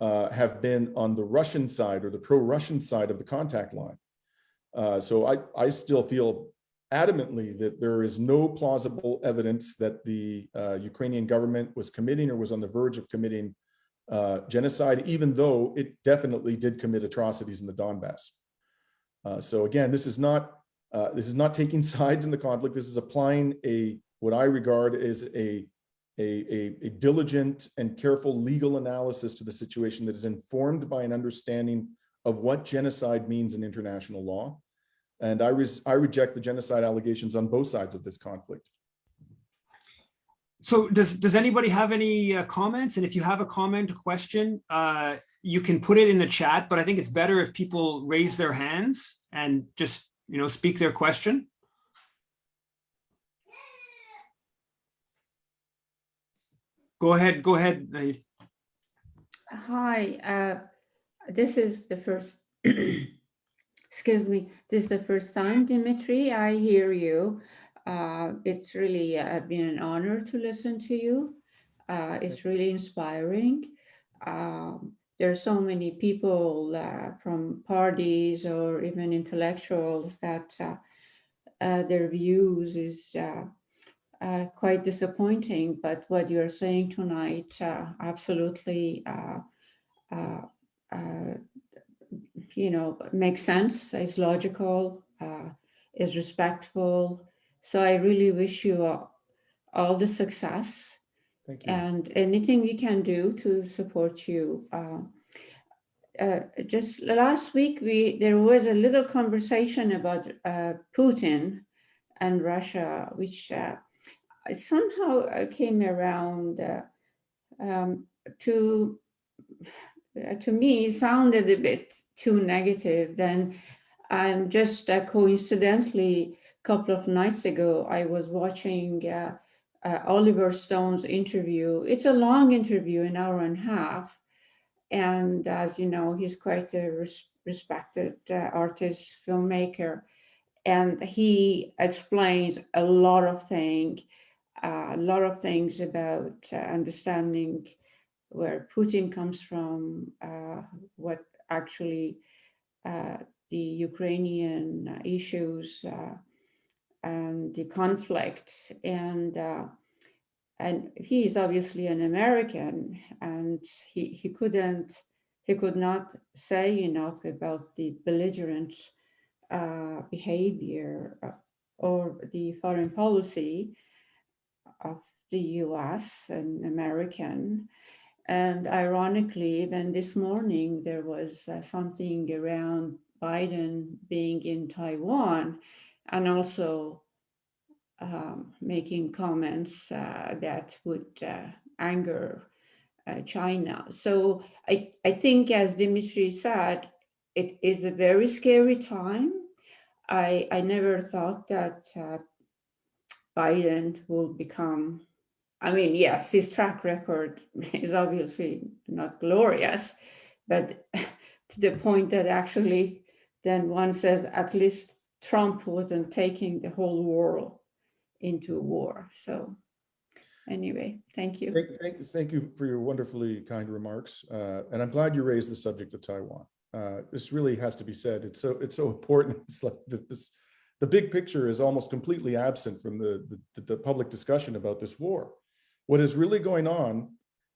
have been on the Russian side or the pro-Russian side of the contact line. So I still feel adamantly that there is no plausible evidence that the Ukrainian government was committing or was on the verge of committing genocide, even though it definitely did commit atrocities in the Donbass. So again, this is not taking sides in the conflict. This is applying what I regard as a diligent and careful legal analysis to the situation that is informed by an understanding of what genocide means in international law. And I reject the genocide allegations on both sides of this conflict. So does anybody have any comments? And if you have a comment or question, you can put it in the chat, but I think it's better if people raise their hands and just speak their question. Go ahead, Naid. Hi, this is the first, excuse me, this is the first time, Dimitri, I hear you. It's really been an honor to listen to you. It's really inspiring. there are so many people from parties or even intellectuals that their views is quite disappointing. But what you're saying tonight absolutely makes sense, is logical, is respectful. So I really wish you all the success. Thank you. And anything we can do to support you. Just last week, there was a little conversation about Putin and Russia, which somehow came around to me sounded a bit too negative. Then, and just coincidentally, a couple of nights ago, I was watching Oliver Stone's interview. It's a long interview, an hour and a half. And as you know, he's quite a respected artist, filmmaker. And he explains a lot of things about understanding where Putin comes from, what actually the Ukrainian issues and the conflict, and he is obviously an American, and he could not say enough about the belligerent behavior or the foreign policy of the U.S. and American. And ironically, even this morning, there was something around Biden being in Taiwan and also making comments that would anger China. So I think, as Dimitri said, it is a very scary time. I never thought that Biden will become, I mean, yes, his track record is obviously not glorious, but to the point that actually then one says at least Trump wasn't taking the whole world into war. So anyway, thank you. Thank you for your wonderfully kind remarks. And I'm glad you raised the subject of Taiwan. This really has to be said. It's so important. It's like the big picture is almost completely absent from the public discussion about this war. What is really going on,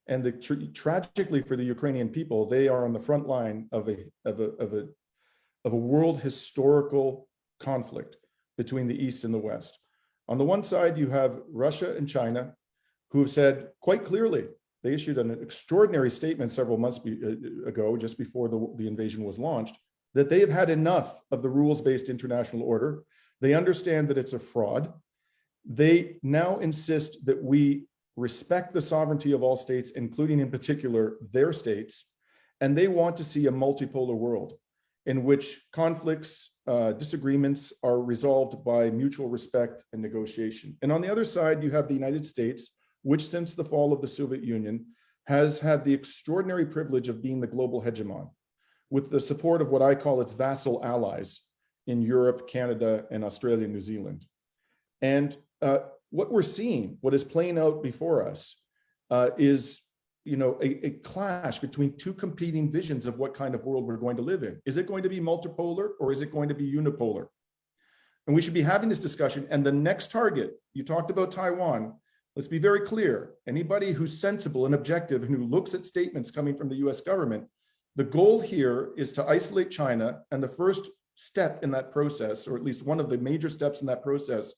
and tragically for the Ukrainian people, they are on the front line of a world historical conflict between the East and the West. On the one side, you have Russia and China, who have said quite clearly, they issued an extraordinary statement several months ago, just before the invasion was launched, that they have had enough of the rules-based international order. They understand that it's a fraud. They now insist that we respect the sovereignty of all states, including in particular their states, and they want to see a multipolar world in which conflicts, disagreements are resolved by mutual respect and negotiation. And on the other side, you have the United States, which since the fall of the Soviet Union has had the extraordinary privilege of being the global hegemon, with the support of what I call its vassal allies in Europe, Canada, and Australia, New Zealand. And what we're seeing, what is playing out before us, is a clash between two competing visions of what kind of world we're going to live in. Is it going to be multipolar or is it going to be unipolar? And we should be having this discussion. And the next target, you talked about Taiwan. Let's be very clear. Anybody who's sensible and objective and who looks at statements coming from the US government, the goal here is to isolate China. And the first step in that process, or at least one of the major steps in that process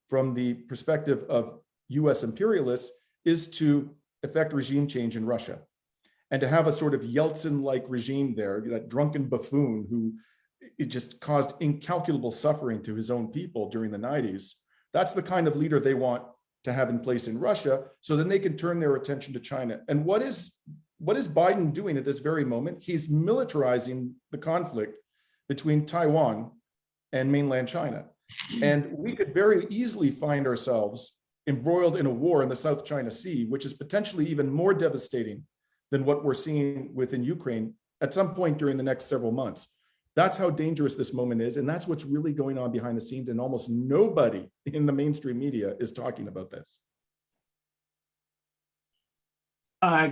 from the perspective of US imperialists, is to effect regime change in Russia and to have a sort of Yeltsin-like regime there, that drunken buffoon who it just caused incalculable suffering to his own people during the 90s. That's the kind of leader they want to have in place in Russia, so then they can turn their attention to China. And what is Biden doing at this very moment? He's militarizing the conflict between Taiwan and mainland China. And we could very easily find ourselves embroiled in a war in the South China Sea, which is potentially even more devastating than what we're seeing within Ukraine at some point during the next several months. That's how dangerous this moment is. And that's what's really going on behind the scenes. And almost nobody in the mainstream media is talking about this.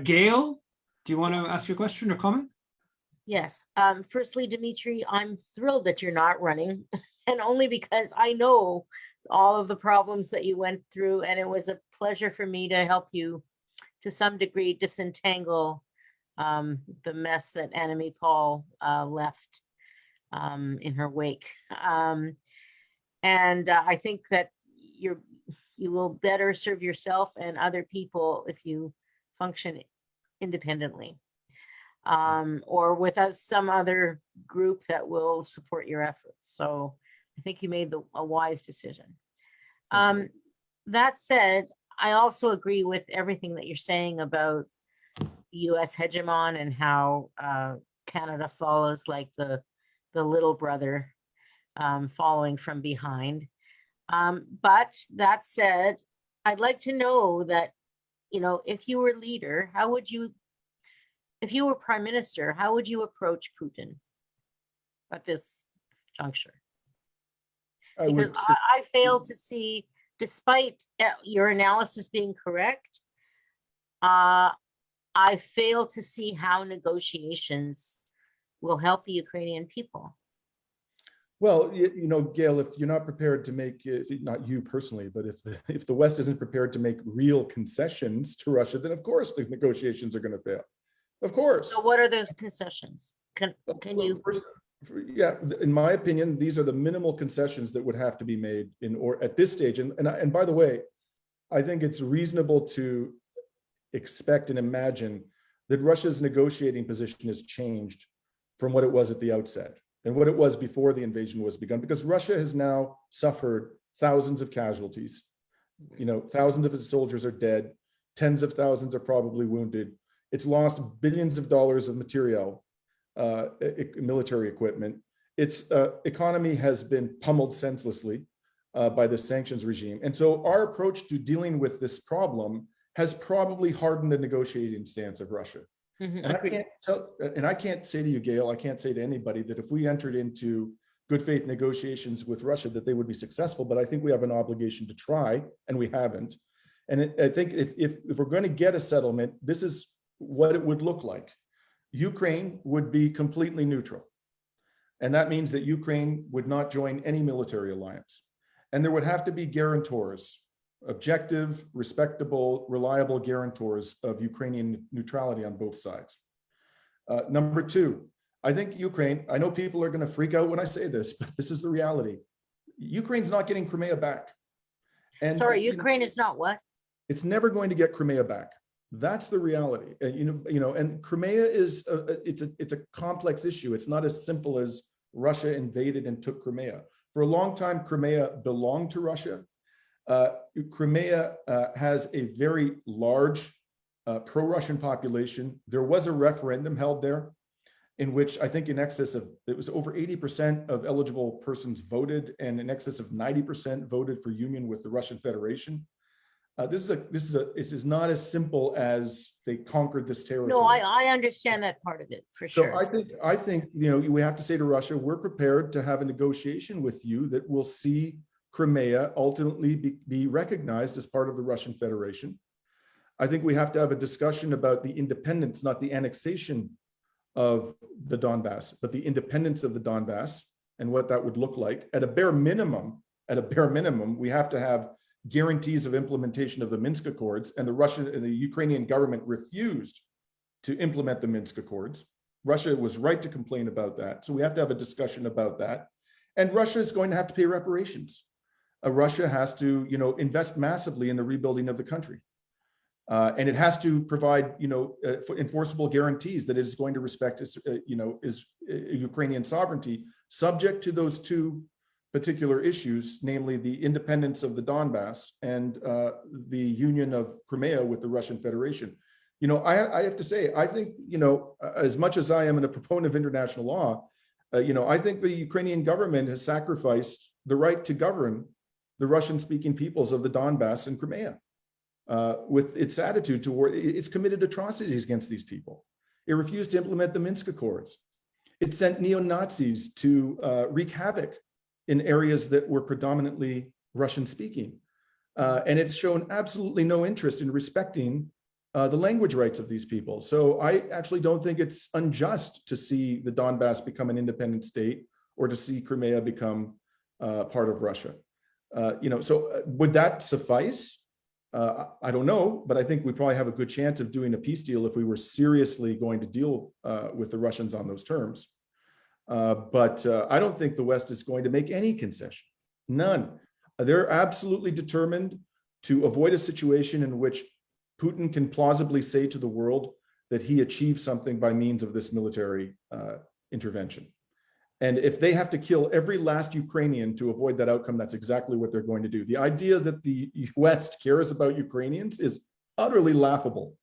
Gail, Do you want to ask your question or comment? Yes. Firstly, Dimitri, I'm thrilled that you're not running, and only because I know all of the problems that you went through, and it was a pleasure for me to help you to some degree disentangle the mess that Annemie Paul left in her wake. And I think that you will better serve yourself and other people if you function independently, or with some other group that will support your efforts. So I think you made a wise decision. That said, I also agree with everything that you're saying about the US hegemon and how Canada follows like the little brother following from behind. But that said, I'd like to know that, if you were leader, if you were prime minister, how would you approach Putin at this juncture? Because I fail to see, despite your analysis being correct, I fail to see how negotiations will help the Ukrainian people. Well, Gail, if you're not prepared to make, not you personally, but if the West isn't prepared to make real concessions to Russia, then of course the negotiations are going to fail. Of course. So what are those concessions? Can you? First, yeah, in my opinion, these are the minimal concessions that would have to be made at this stage. And by the way, I think it's reasonable to expect and imagine that Russia's negotiating position has changed from what it was at the outset and what it was before the invasion was begun, because Russia has now suffered thousands of casualties. Thousands of its soldiers are dead. Tens of thousands are probably wounded. It's lost billions of dollars of material, military equipment. Its economy has been pummeled senselessly by the sanctions regime. And so our approach to dealing with this problem has probably hardened the negotiating stance of Russia. Mm-hmm. And I can't say to you, Gail, I can't say to anybody that if we entered into good faith negotiations with Russia, that they would be successful, but I think we have an obligation to try, and we haven't. And I think if we're going to get a settlement, this is what it would look like. Ukraine would be completely neutral. And that means that Ukraine would not join any military alliance. And there would have to be guarantors, objective, respectable, reliable guarantors of Ukrainian neutrality on both sides. Number two, I think Ukraine, I know people are going to freak out when I say this, but this is the reality. Ukraine's not getting Crimea back. And sorry, Ukraine is not what? It's never going to get Crimea back. That's the reality. And Crimea is it's a complex issue. It's not as simple as Russia invaded and took Crimea. For a long time, Crimea belonged to Russia. Crimea has a very large pro-Russian population. There was a referendum held there in which I think it was over 80% of eligible persons voted, and in excess of 90% voted for union with the Russian Federation. This is not as simple as they conquered this territory. No, I understand that part of it for sure. So I think we have to say to Russia, we're prepared to have a negotiation with you that will see Crimea ultimately be recognized as part of the Russian Federation. I think we have to have a discussion about the independence, not the annexation of the Donbass, but the independence of the Donbass and what that would look like. At a bare minimum, we have to have guarantees of implementation of the Minsk Accords, and the Ukrainian government refused to implement the Minsk Accords. Russia was right to complain about that. So we have to have a discussion about that. And Russia is going to have to pay reparations. Russia has to, invest massively in the rebuilding of the country. And it has to provide, enforceable guarantees that it is going to respect its Ukrainian sovereignty, subject to those two particular issues, namely the independence of the Donbass and the union of Crimea with the Russian Federation. I have to say, I think, as much as I am a proponent of international law, I think the Ukrainian government has sacrificed the right to govern the Russian-speaking peoples of the Donbass and Crimea with its attitude toward, it's committed atrocities against these people. It refused to implement the Minsk Accords. It sent neo-Nazis to wreak havoc in areas that were predominantly Russian-speaking. And it's shown absolutely no interest in respecting the language rights of these people. So I actually don't think it's unjust to see the Donbass become an independent state or to see Crimea become part of Russia. So would that suffice? I don't know, but I think we probably have a good chance of doing a peace deal if we were seriously going to deal with the Russians on those terms. But I don't think the West is going to make any concession, none. They're absolutely determined to avoid a situation in which Putin can plausibly say to the world that he achieved something by means of this military intervention. And if they have to kill every last Ukrainian to avoid that outcome, that's exactly what they're going to do. The idea that the West cares about Ukrainians is utterly laughable.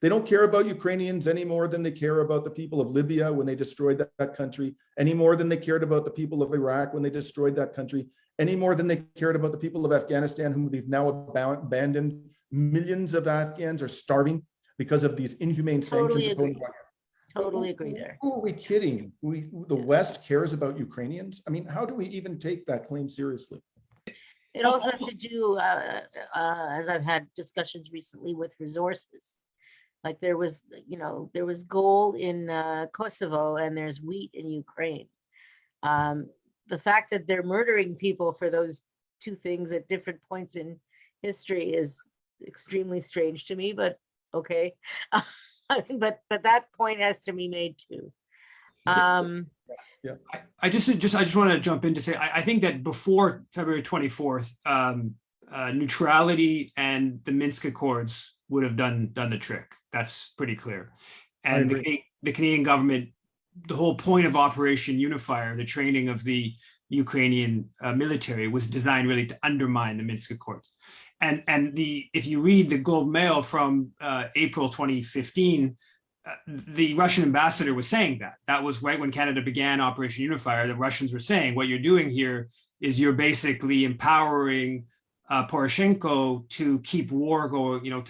They don't care about Ukrainians any more than they care about the people of Libya when they destroyed that country, any more than they cared about the people of Iraq when they destroyed that country, any more than they cared about the people of Afghanistan, whom they've now abandoned. Millions of Afghans are starving because of these inhumane sanctions. Totally agree there. Who are we kidding? The West cares about Ukrainians? I mean, how do we even take that claim seriously? It also has to do, as I've had discussions recently, with resources. Like there was gold in Kosovo and there's wheat in Ukraine. The fact that they're murdering people for those two things at different points in history is extremely strange to me, but okay. but that point has to be made too. Yeah. I just want to jump in to say I think that before February 24th, neutrality and the Minsk Accords would have done the trick. That's pretty clear. And the Canadian government, the whole point of Operation Unifier, the training of the Ukrainian military, was designed really to undermine the Minsk Accords. And if you read the Globe Mail from April 2015, the Russian ambassador was saying that was right when Canada began Operation Unifier. The Russians were saying, what you're doing here is you're basically empowering Poroshenko to keep war going,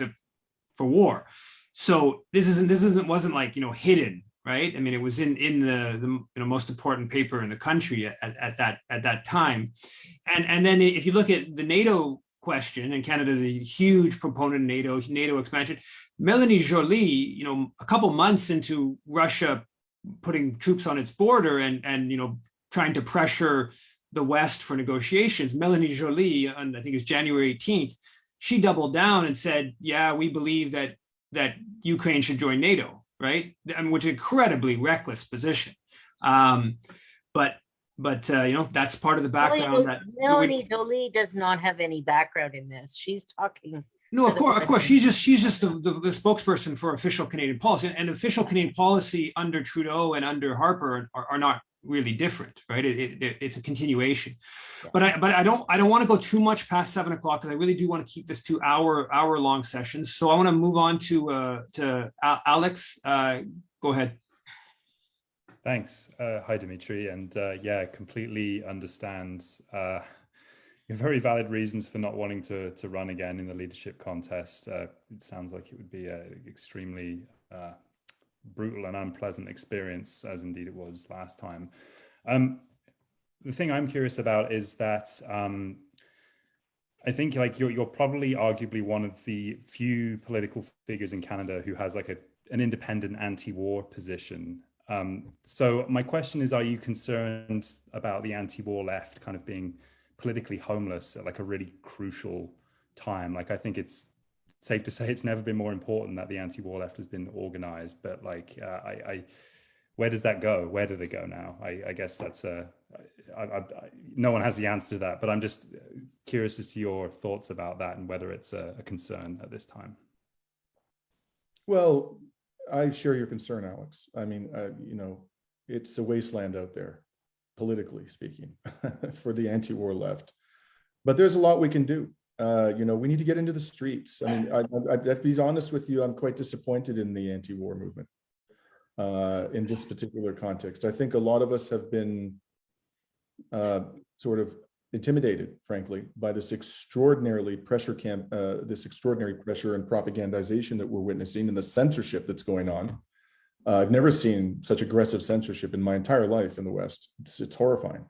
for war. So this wasn't like hidden, right? I mean, it was in the most important paper in the country at that time. And then if you look at the NATO question, and Canada is a huge proponent of NATO expansion. Melanie Joly, a couple months into Russia putting troops on its border and trying to pressure the West for negotiations, Melanie Joly, on I think it's January 18th, she doubled down and said, "Yeah, we believe that Ukraine should join NATO," right? Which is an incredibly reckless position. But that's part of the background. Melanie Joly does not have any background in this. She's talking. No, of course, she's just the spokesperson for official Canadian policy, and official Canadian policy under Trudeau and under Harper are not really different, right? It's a continuation. Yeah. But I don't want to go too much past 7 o'clock because I really do want to keep this to hour long sessions. So I want to move on to Alex. Go ahead. Thanks. Hi, Dimitri. And completely understand your very valid reasons for not wanting to run again in the leadership contest. It sounds like it would be an extremely brutal and unpleasant experience, as indeed it was last time. The thing I'm curious about is that I think you're probably arguably one of the few political figures in Canada who has like an independent anti-war position. So my question is, are you concerned about the anti-war left kind of being politically homeless at like a really crucial time? Like, I think it's safe to say it's never been more important that the anti-war left has been organized, but like, where does that go? Where do they go now? I guess that's no one has the answer to that, but I'm just curious as to your thoughts about that and whether it's a concern at this time. Well, I share your concern, Alex. I mean, it's a wasteland out there, politically speaking, for the anti-war left. But there's a lot we can do. We need to get into the streets. I mean, I'd have to be honest with you, I'm quite disappointed in the anti-war movement in this particular context. I think a lot of us have been sort of intimidated, frankly, by this extraordinary pressure and propagandization that we're witnessing and the censorship that's going on. I've never seen such aggressive censorship in my entire life in the West. It's horrifying.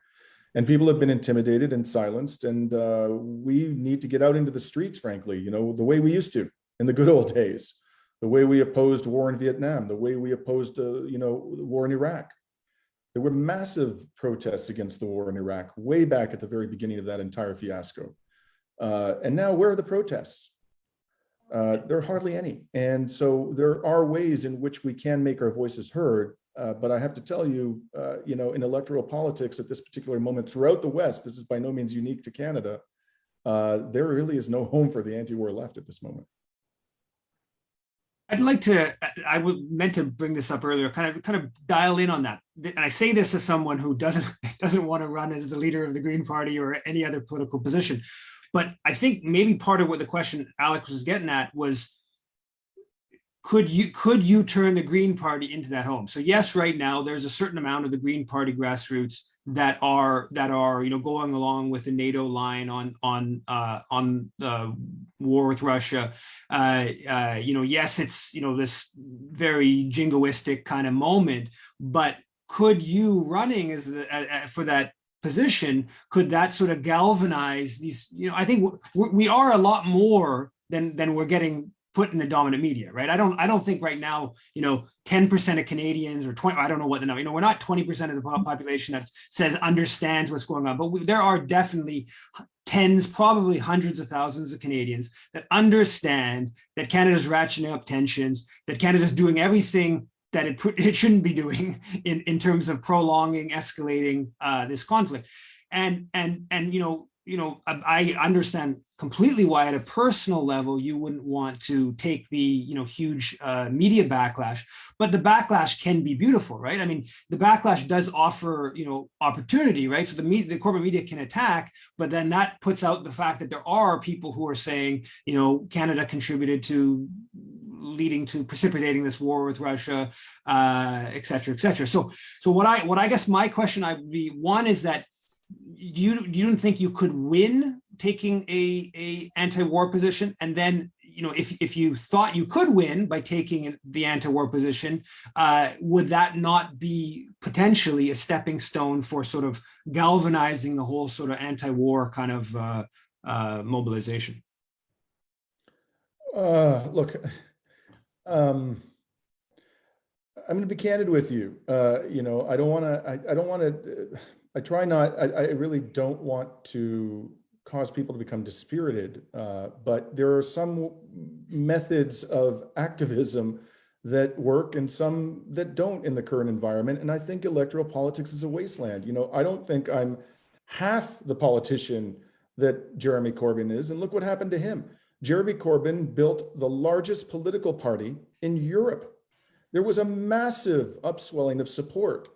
And people have been intimidated and silenced, and we need to get out into the streets, frankly, the way we used to in the good old days. the way we opposed war in Vietnam, the way we opposed, the war in Iraq. There were massive protests against the war in Iraq way back at the very beginning of that entire fiasco. And now where are the protests? There are hardly any. And so there are ways in which we can make our voices heard. But I have to tell you, in electoral politics at this particular moment throughout the West, this is by no means unique to Canada, there really is no home for the anti-war left at this moment. I'd like to, meant to bring this up earlier, kind of dial in on that. And I say this as someone who doesn't want to run as the leader of the Green Party or any other political position. But I think maybe part of what the question Alex was getting at was, could you turn the Green Party into that home? So yes, right now there's a certain amount of the Green Party grassroots that are going along with the NATO line on the war with Russia. Yes, it's this very jingoistic kind of moment, but could you running as for that position, could that sort of galvanize these? I think we are a lot more than we're getting put in the dominant media, right? I don't think right now, 10% of Canadians or 20, I don't know what the number, we're not 20% of the population that understands what's going on, but there are definitely tens, probably hundreds of thousands of Canadians that understand that Canada's ratcheting up tensions, that Canada's doing everything that it shouldn't be doing in terms of prolonging, escalating this conflict. And I understand completely why at a personal level you wouldn't want to take the huge media backlash, but the backlash can be beautiful, right? I mean, the backlash does offer opportunity, right? So the corporate media can attack, but then that puts out the fact that there are people who are saying Canada contributed to leading to precipitating this war with Russia, et cetera, et cetera. So what I guess my question would be, one is that you don't think you could win taking a anti-war position, and then if you thought you could win by taking the anti-war position, would that not be potentially a stepping stone for sort of galvanizing the whole sort of anti-war kind of mobilization? Look, I'm going to be candid with you. I don't want to. I really don't want to cause people to become dispirited, but there are some methods of activism that work and some that don't in the current environment. And I think electoral politics is a wasteland. I don't think I'm half the politician that Jeremy Corbyn is. And look what happened to him. Jeremy Corbyn built the largest political party in Europe. There was a massive upswelling of support.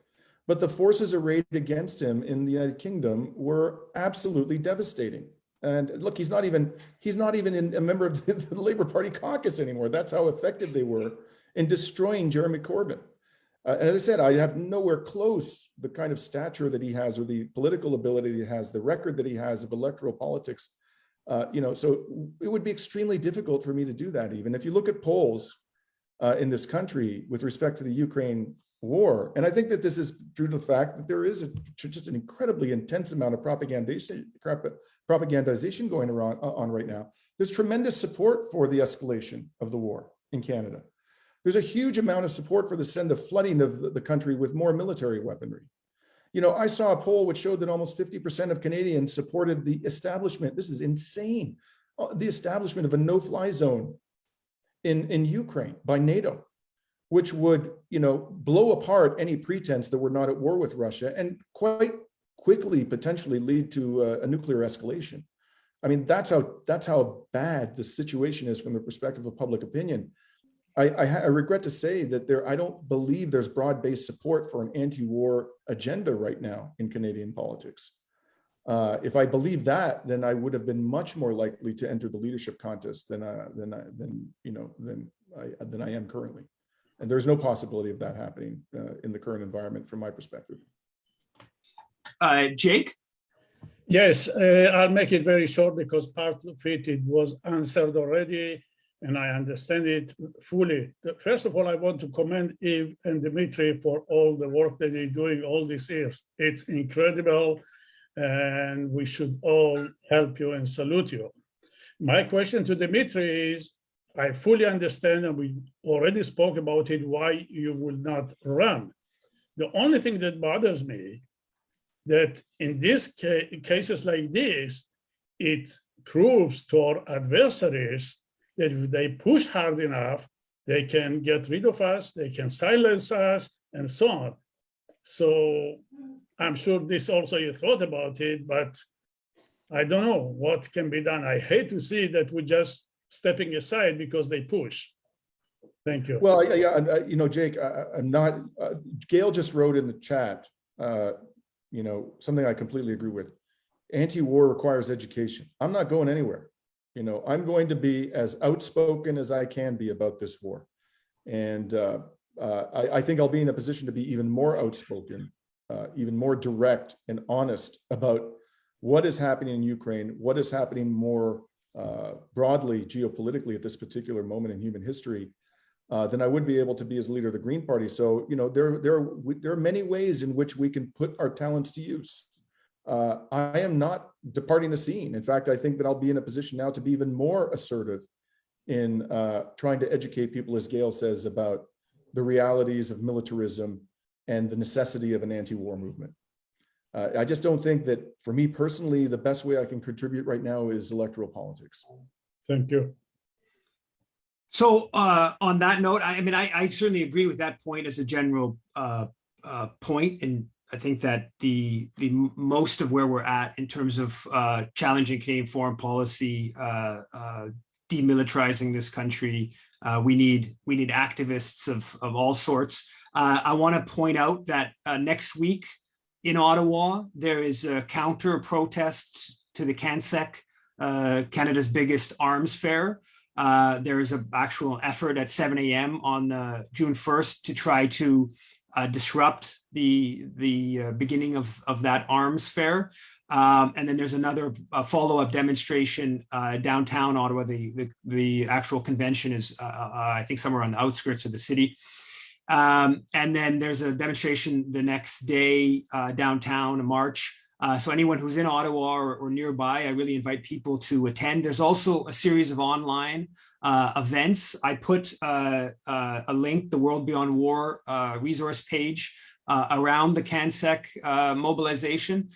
But the forces arrayed against him in the United Kingdom were absolutely devastating. And look, he's not even a member of the Labour Party caucus anymore. That's how effective they were in destroying Jeremy Corbyn. And as I said, I have nowhere close the kind of stature that he has, or the political ability that he has, the record that he has of electoral politics. So it would be extremely difficult for me to do that. Even if you look at polls in this country with respect to the Ukraine war. And I think that this is due to the fact that there is just an incredibly intense amount of propagandization going on right now. There's tremendous support for the escalation of the war in Canada. There's a huge amount of support for the flooding of the country with more military weaponry. I saw a poll which showed that almost 50% of Canadians supported the establishment, this is insane, the establishment of a no-fly zone in Ukraine by NATO, which would, blow apart any pretense that we're not at war with Russia and quite quickly potentially lead to a nuclear escalation. I mean, that's how bad the situation is from the perspective of public opinion. I regret to say that I don't believe there's broad-based support for an anti-war agenda right now in Canadian politics. If I believed that, then I would have been much more likely to enter the leadership contest than I am currently. And there's no possibility of that happening in the current environment from my perspective. Jake? Yes, I'll make it very short because part of it was answered already, and I understand it fully. First of all, I want to commend Yves and Dimitri for all the work that they're doing all these years. It's incredible, and we should all help you and salute you. My question to Dimitri is, I fully understand, and we already spoke about it, why you will not run. The only thing that bothers me, that in these cases like this, it proves to our adversaries that if they push hard enough, they can get rid of us, they can silence us, and so on. So I'm sure this also you thought about it, but I don't know what can be done. I hate to see that we're just stepping aside because they push. Thank you. Well, you know, Jake, I'm not, Gail just wrote in the chat, you know, something I completely agree with. Anti-war requires education. I'm not going anywhere. You know, I'm going to be as outspoken as I can be about this war. And I think I'll be in a position to be even more outspoken, even more direct and honest about what is happening in Ukraine, what is happening more broadly geopolitically at this particular moment in human history, than I would be able to be as leader of the Green Party. So, you know, there are many ways in which we can put our talents to use. I am not departing the scene. In fact, I think that I'll be in a position now to be even more assertive in trying to educate people, as Gail says, about the realities of militarism and the necessity of an anti-war movement. I just don't think that, for me personally, the best way I can contribute right now is electoral politics. Thank you. So on that note, I mean, I certainly agree with that point as a general point, and I think that the most of where we're at in terms of challenging Canadian foreign policy, demilitarizing this country, we need activists of all sorts. I want to point out that next week in Ottawa, there is a counter protest to the CANSEC, Canada's biggest arms fair. There is an actual effort at 7 a.m. on June 1st to try to disrupt the beginning of that arms fair. And then there's another follow-up demonstration downtown Ottawa. The actual convention is, I think, somewhere on the outskirts of the city. And then there's a demonstration the next day downtown, a march. So anyone who's in Ottawa or nearby, I really invite people to attend. There's also a series of online events. I put a link, the World Beyond War resource page around the CANSEC mobilization.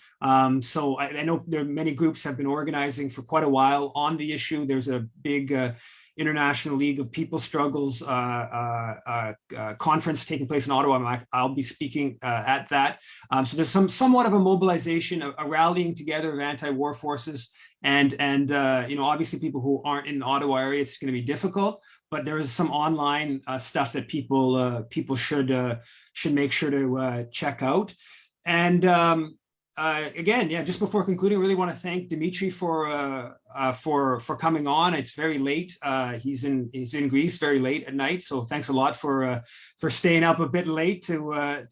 So I know there are many groups have been organizing for quite a while on the issue. There's a big International League of People Struggles conference taking place in Ottawa. I'll be speaking at that. So there's somewhat of a mobilization, a rallying together of anti-war forces, and you know, obviously people who aren't in the Ottawa area, it's going to be difficult. But there is some online stuff that people should make sure to check out. And again, yeah, just before concluding, I really want to thank Dimitri for coming on. It's very late. He's in Greece very late at night. So thanks a lot for staying up a bit late to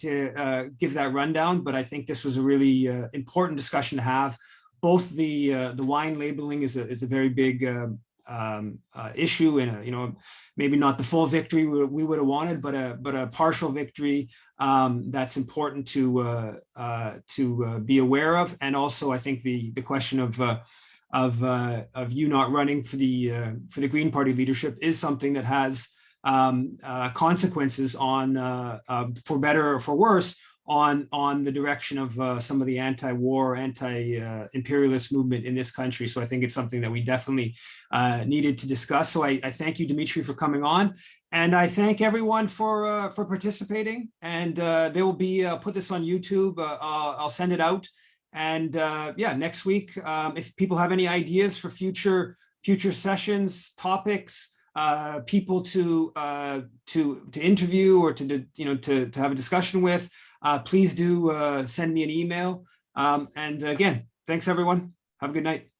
give that rundown. But I think this was a really important discussion to have. Both the wine labeling is a very big issue, and you know, maybe not the full victory we would have wanted, but a partial victory that's important to be aware of. And also, I think the question of you not running for the Green Party leadership is something that has consequences on, for better or for worse, on the direction of some of the anti-war, anti-imperialist movement in this country. So I think it's something that we definitely needed to discuss. So I thank you, Dimitri, for coming on. And I thank everyone for participating. And they will be, put this on YouTube. I'll send it out. And yeah, next week, if people have any ideas for future sessions, topics, people to interview or to have a discussion with, please do send me an email. And again, thanks everyone. Have a good night.